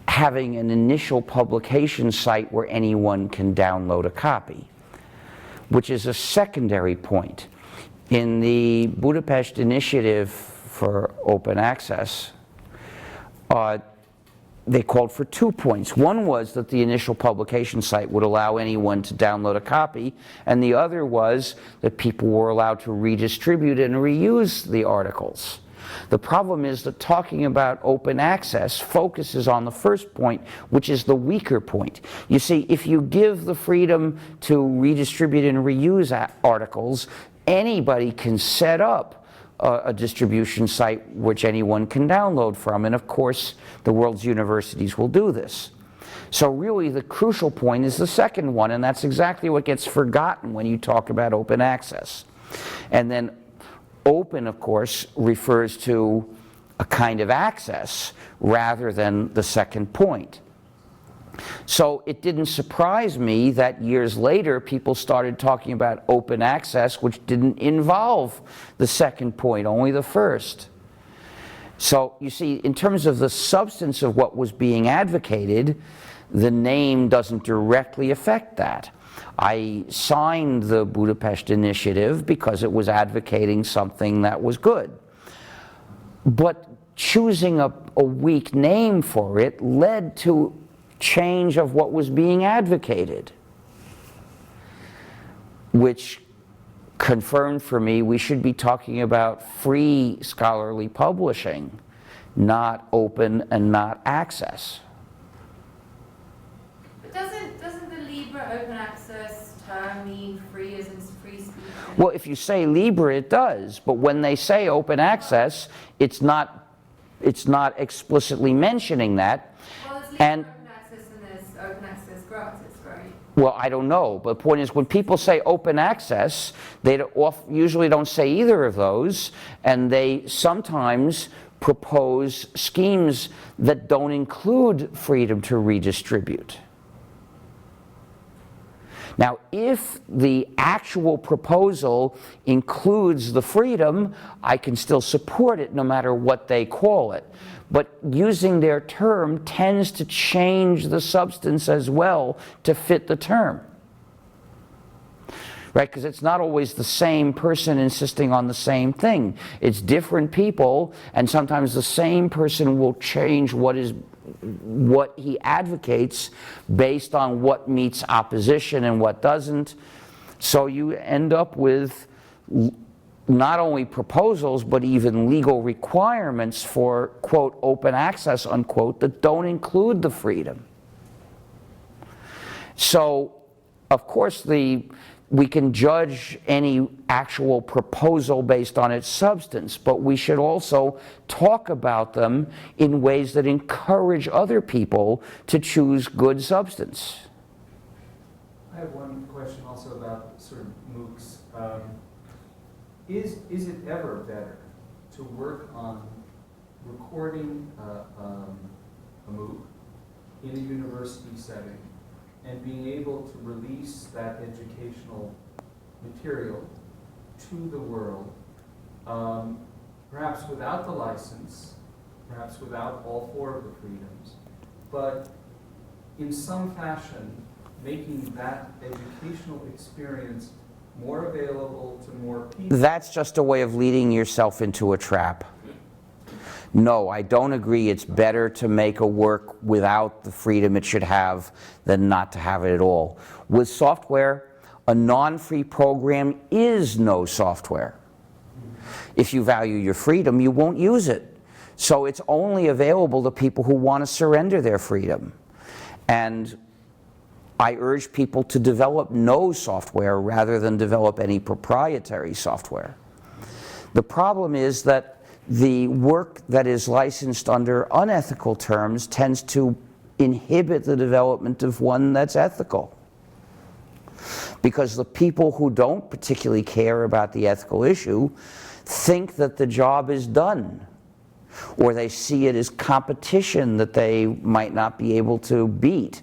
having an initial publication site where anyone can download a copy, which is a secondary point. In the Budapest Initiative for Open Access, they called for 2 points. One was that the initial publication site would allow anyone to download a copy, and the other was that people were allowed to redistribute and reuse the articles. The problem is that talking about open access focuses on the first point, which is the weaker point. You see, if you give the freedom to redistribute and reuse articles, anybody can set up a distribution site which anyone can download from, and of course the world's universities will do this. So really the crucial point is the second one, and that's exactly what gets forgotten when you talk about open access. And then open, of course, refers to a kind of access rather than the second point. So it didn't surprise me that years later people started talking about open access, which didn't involve the second point, only the first. So you see, in terms of the substance of what was being advocated, the name doesn't directly affect that. I signed the Budapest Initiative because it was advocating something that was good. But choosing a weak name for it led to change of what was being advocated, which confirmed for me we should be talking about free scholarly publishing, not open and not access. But doesn't the Libre open access term mean free as in free speech? Well, if you say Libre, it does, but when they say open access, it's not explicitly mentioning that. Well, there's Libre And open access and there's open access gratis, right? well, I don't know, but the point is when people say open access, they usually don't say either of those, and they sometimes propose schemes that don't include freedom to redistribute. Now, if the actual proposal includes the freedom, I can still support it no matter what they call it. But using their term tends to change the substance as well to fit the term. Right? Because it's not always the same person insisting on the same thing. It's different people, and sometimes the same person will change what he advocates based on what meets opposition and what doesn't. So you end up with not only proposals, but even legal requirements for, quote, open access, unquote, that don't include the freedom. So, of course, we can judge any actual proposal based on its substance, but we should also talk about them in ways that encourage other people to choose good substance. I have one question also about sort of MOOCs. Is it ever better to work on recording a MOOC in a university setting and being able to release that educational material to the world, perhaps without the license, perhaps without all four of the freedoms, but in some fashion making that educational experience more available to more people? That's just a way of leading yourself into a trap. No, I don't agree it's better to make a work without the freedom it should have than not to have it at all. With software, a non-free program is no software. If you value your freedom, you won't use it. So it's only available to people who want to surrender their freedom. And I urge people to develop no software rather than develop any proprietary software. The problem is that the work that is licensed under unethical terms tends to inhibit the development of one that's ethical. Because the people who don't particularly care about the ethical issue think that the job is done, or they see it as competition that they might not be able to beat.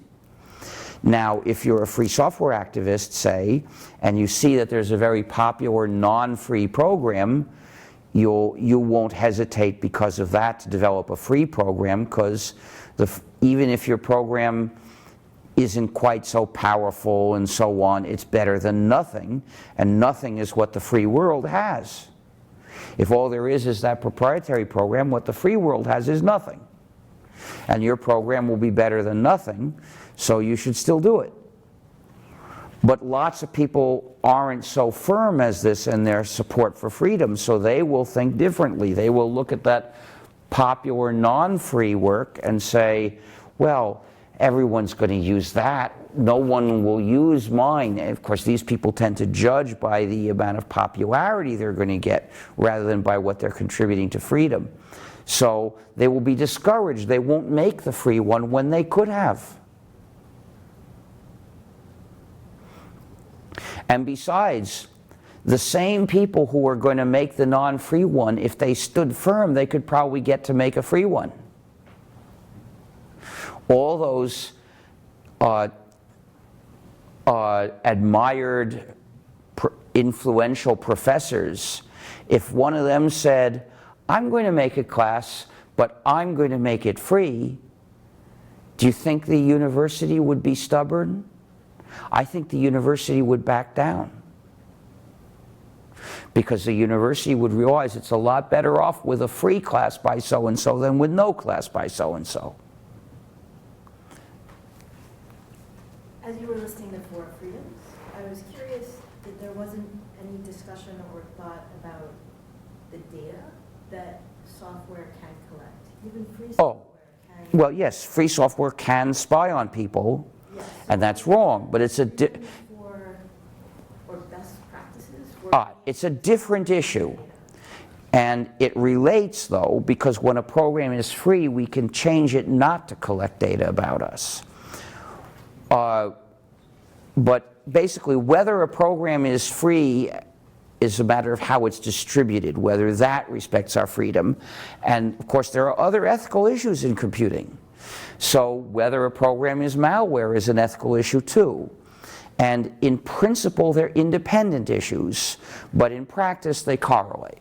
Now, if you're a free software activist, say, and you see that there's a very popular non-free program, you won't hesitate because of that to develop a free program, because even if your program isn't quite so powerful and so on, it's better than nothing, and nothing is what the free world has. If all there is that proprietary program, what the free world has is nothing. And your program will be better than nothing, so you should still do it. But lots of people aren't so firm as this in their support for freedom, so they will think differently. They will look at that popular non-free work and say, well, everyone's going to use that. No one will use mine. And of course, these people tend to judge by the amount of popularity they're going to get rather than by what they're contributing to freedom. So they will be discouraged. They won't make the free one when they could have. And besides, the same people who are going to make the non-free one, if they stood firm, they could probably get to make a free one. All those admired, influential professors, if one of them said, I'm going to make a class, but I'm going to make it free, do you think the university would be stubborn? I think the university would back down. Because the university would realize it's a lot better off with a free class by so-and-so than with no class by so-and-so. As you were listing the four freedoms, I was curious that there wasn't any discussion or thought about the data that software can collect. Even free software can. Well, yes, free software can spy on people, Yes. and that's wrong, but it's a or best practices? it's a different issue. And it relates, though, because when a program is free, we can change it not to collect data about us. But basically, whether a program is free is a matter of how it's distributed, whether that respects our freedom. And of course, there are other ethical issues in computing. So whether a program is malware is an ethical issue too. And in principle, they're independent issues, but in practice, they correlate.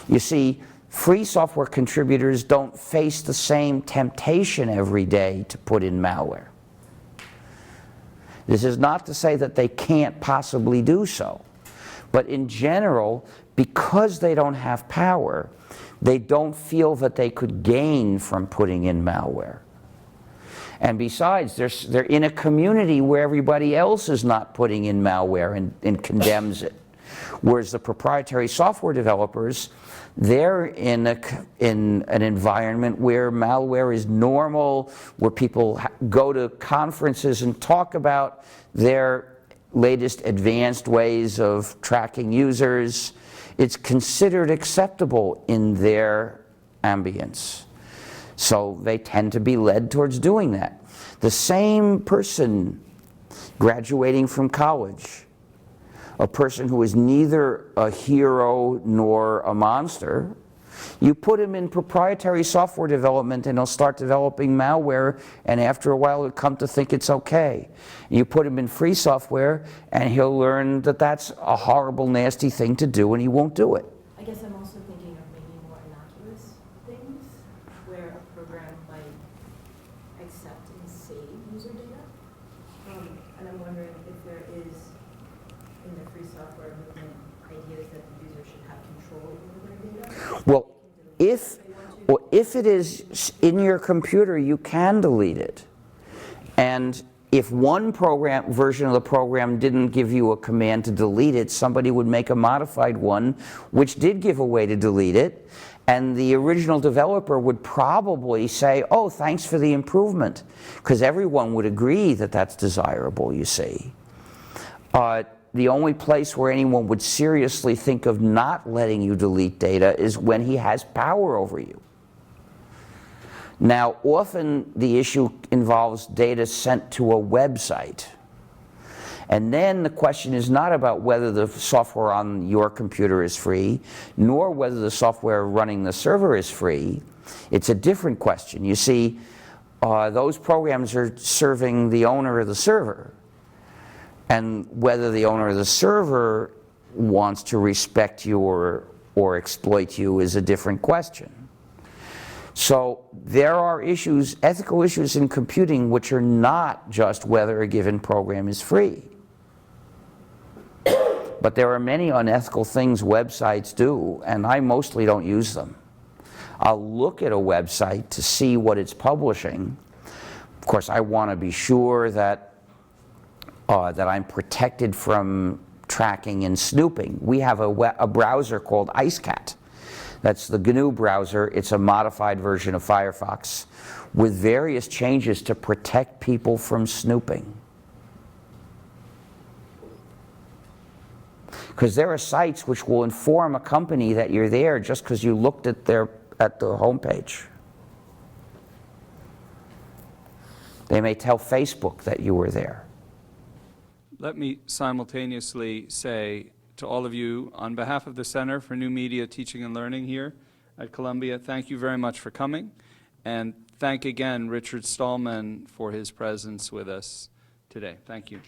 You see, free software contributors don't face the same temptation every day to put in malware. This is not to say that they can't possibly do so, but in general, because they don't have power, they don't feel that they could gain from putting in malware. And besides, they're in a community where everybody else is not putting in malware and condemns it. Whereas the proprietary software developers, they're in an environment where malware is normal, where people go to conferences and talk about their latest advanced ways of tracking users. It's considered acceptable in their ambience. So they tend to be led towards doing that. The same person graduating from college, a person who is neither a hero nor a monster, you put him in proprietary software development and he'll start developing malware, and after a while he'll come to think it's okay. You put him in free software and he'll learn that that's a horrible, nasty thing to do, and he won't do it. I guess I'm also thinking of maybe more innocuous things, where a program might accept and save user data. And I'm wondering if there is, in the free software movement, ideas that the user should have control over their data. Well, if it is in your computer, you can delete it. And if one version of the program didn't give you a command to delete it, somebody would make a modified one which did give a way to delete it, and the original developer would probably say, oh, thanks for the improvement, because everyone would agree that that's desirable, you see. The only place where anyone would seriously think of not letting you delete data is when he has power over you. Now, often the issue involves data sent to a website. And then the question is not about whether the software on your computer is free, nor whether the software running the server is free. It's a different question. You see, those programs are serving the owner of the server. And whether the owner of the server wants to respect you or exploit you is a different question. So there are issues, ethical issues in computing, which are not just whether a given program is free. But there are many unethical things websites do, and I mostly don't use them. I'll look at a website to see what it's publishing. Of course, I want to be sure that I'm protected from tracking and snooping. We have a browser called IceCat. That's the GNU browser. It's a modified version of Firefox with various changes to protect people from snooping. Because there are sites which will inform a company that you're there just because you looked at the homepage. They may tell Facebook that you were there. Let me simultaneously say to all of you, on behalf of the Center for New Media Teaching and Learning here at Columbia, thank you very much for coming. And thank again Richard Stallman for his presence with us today. Thank you.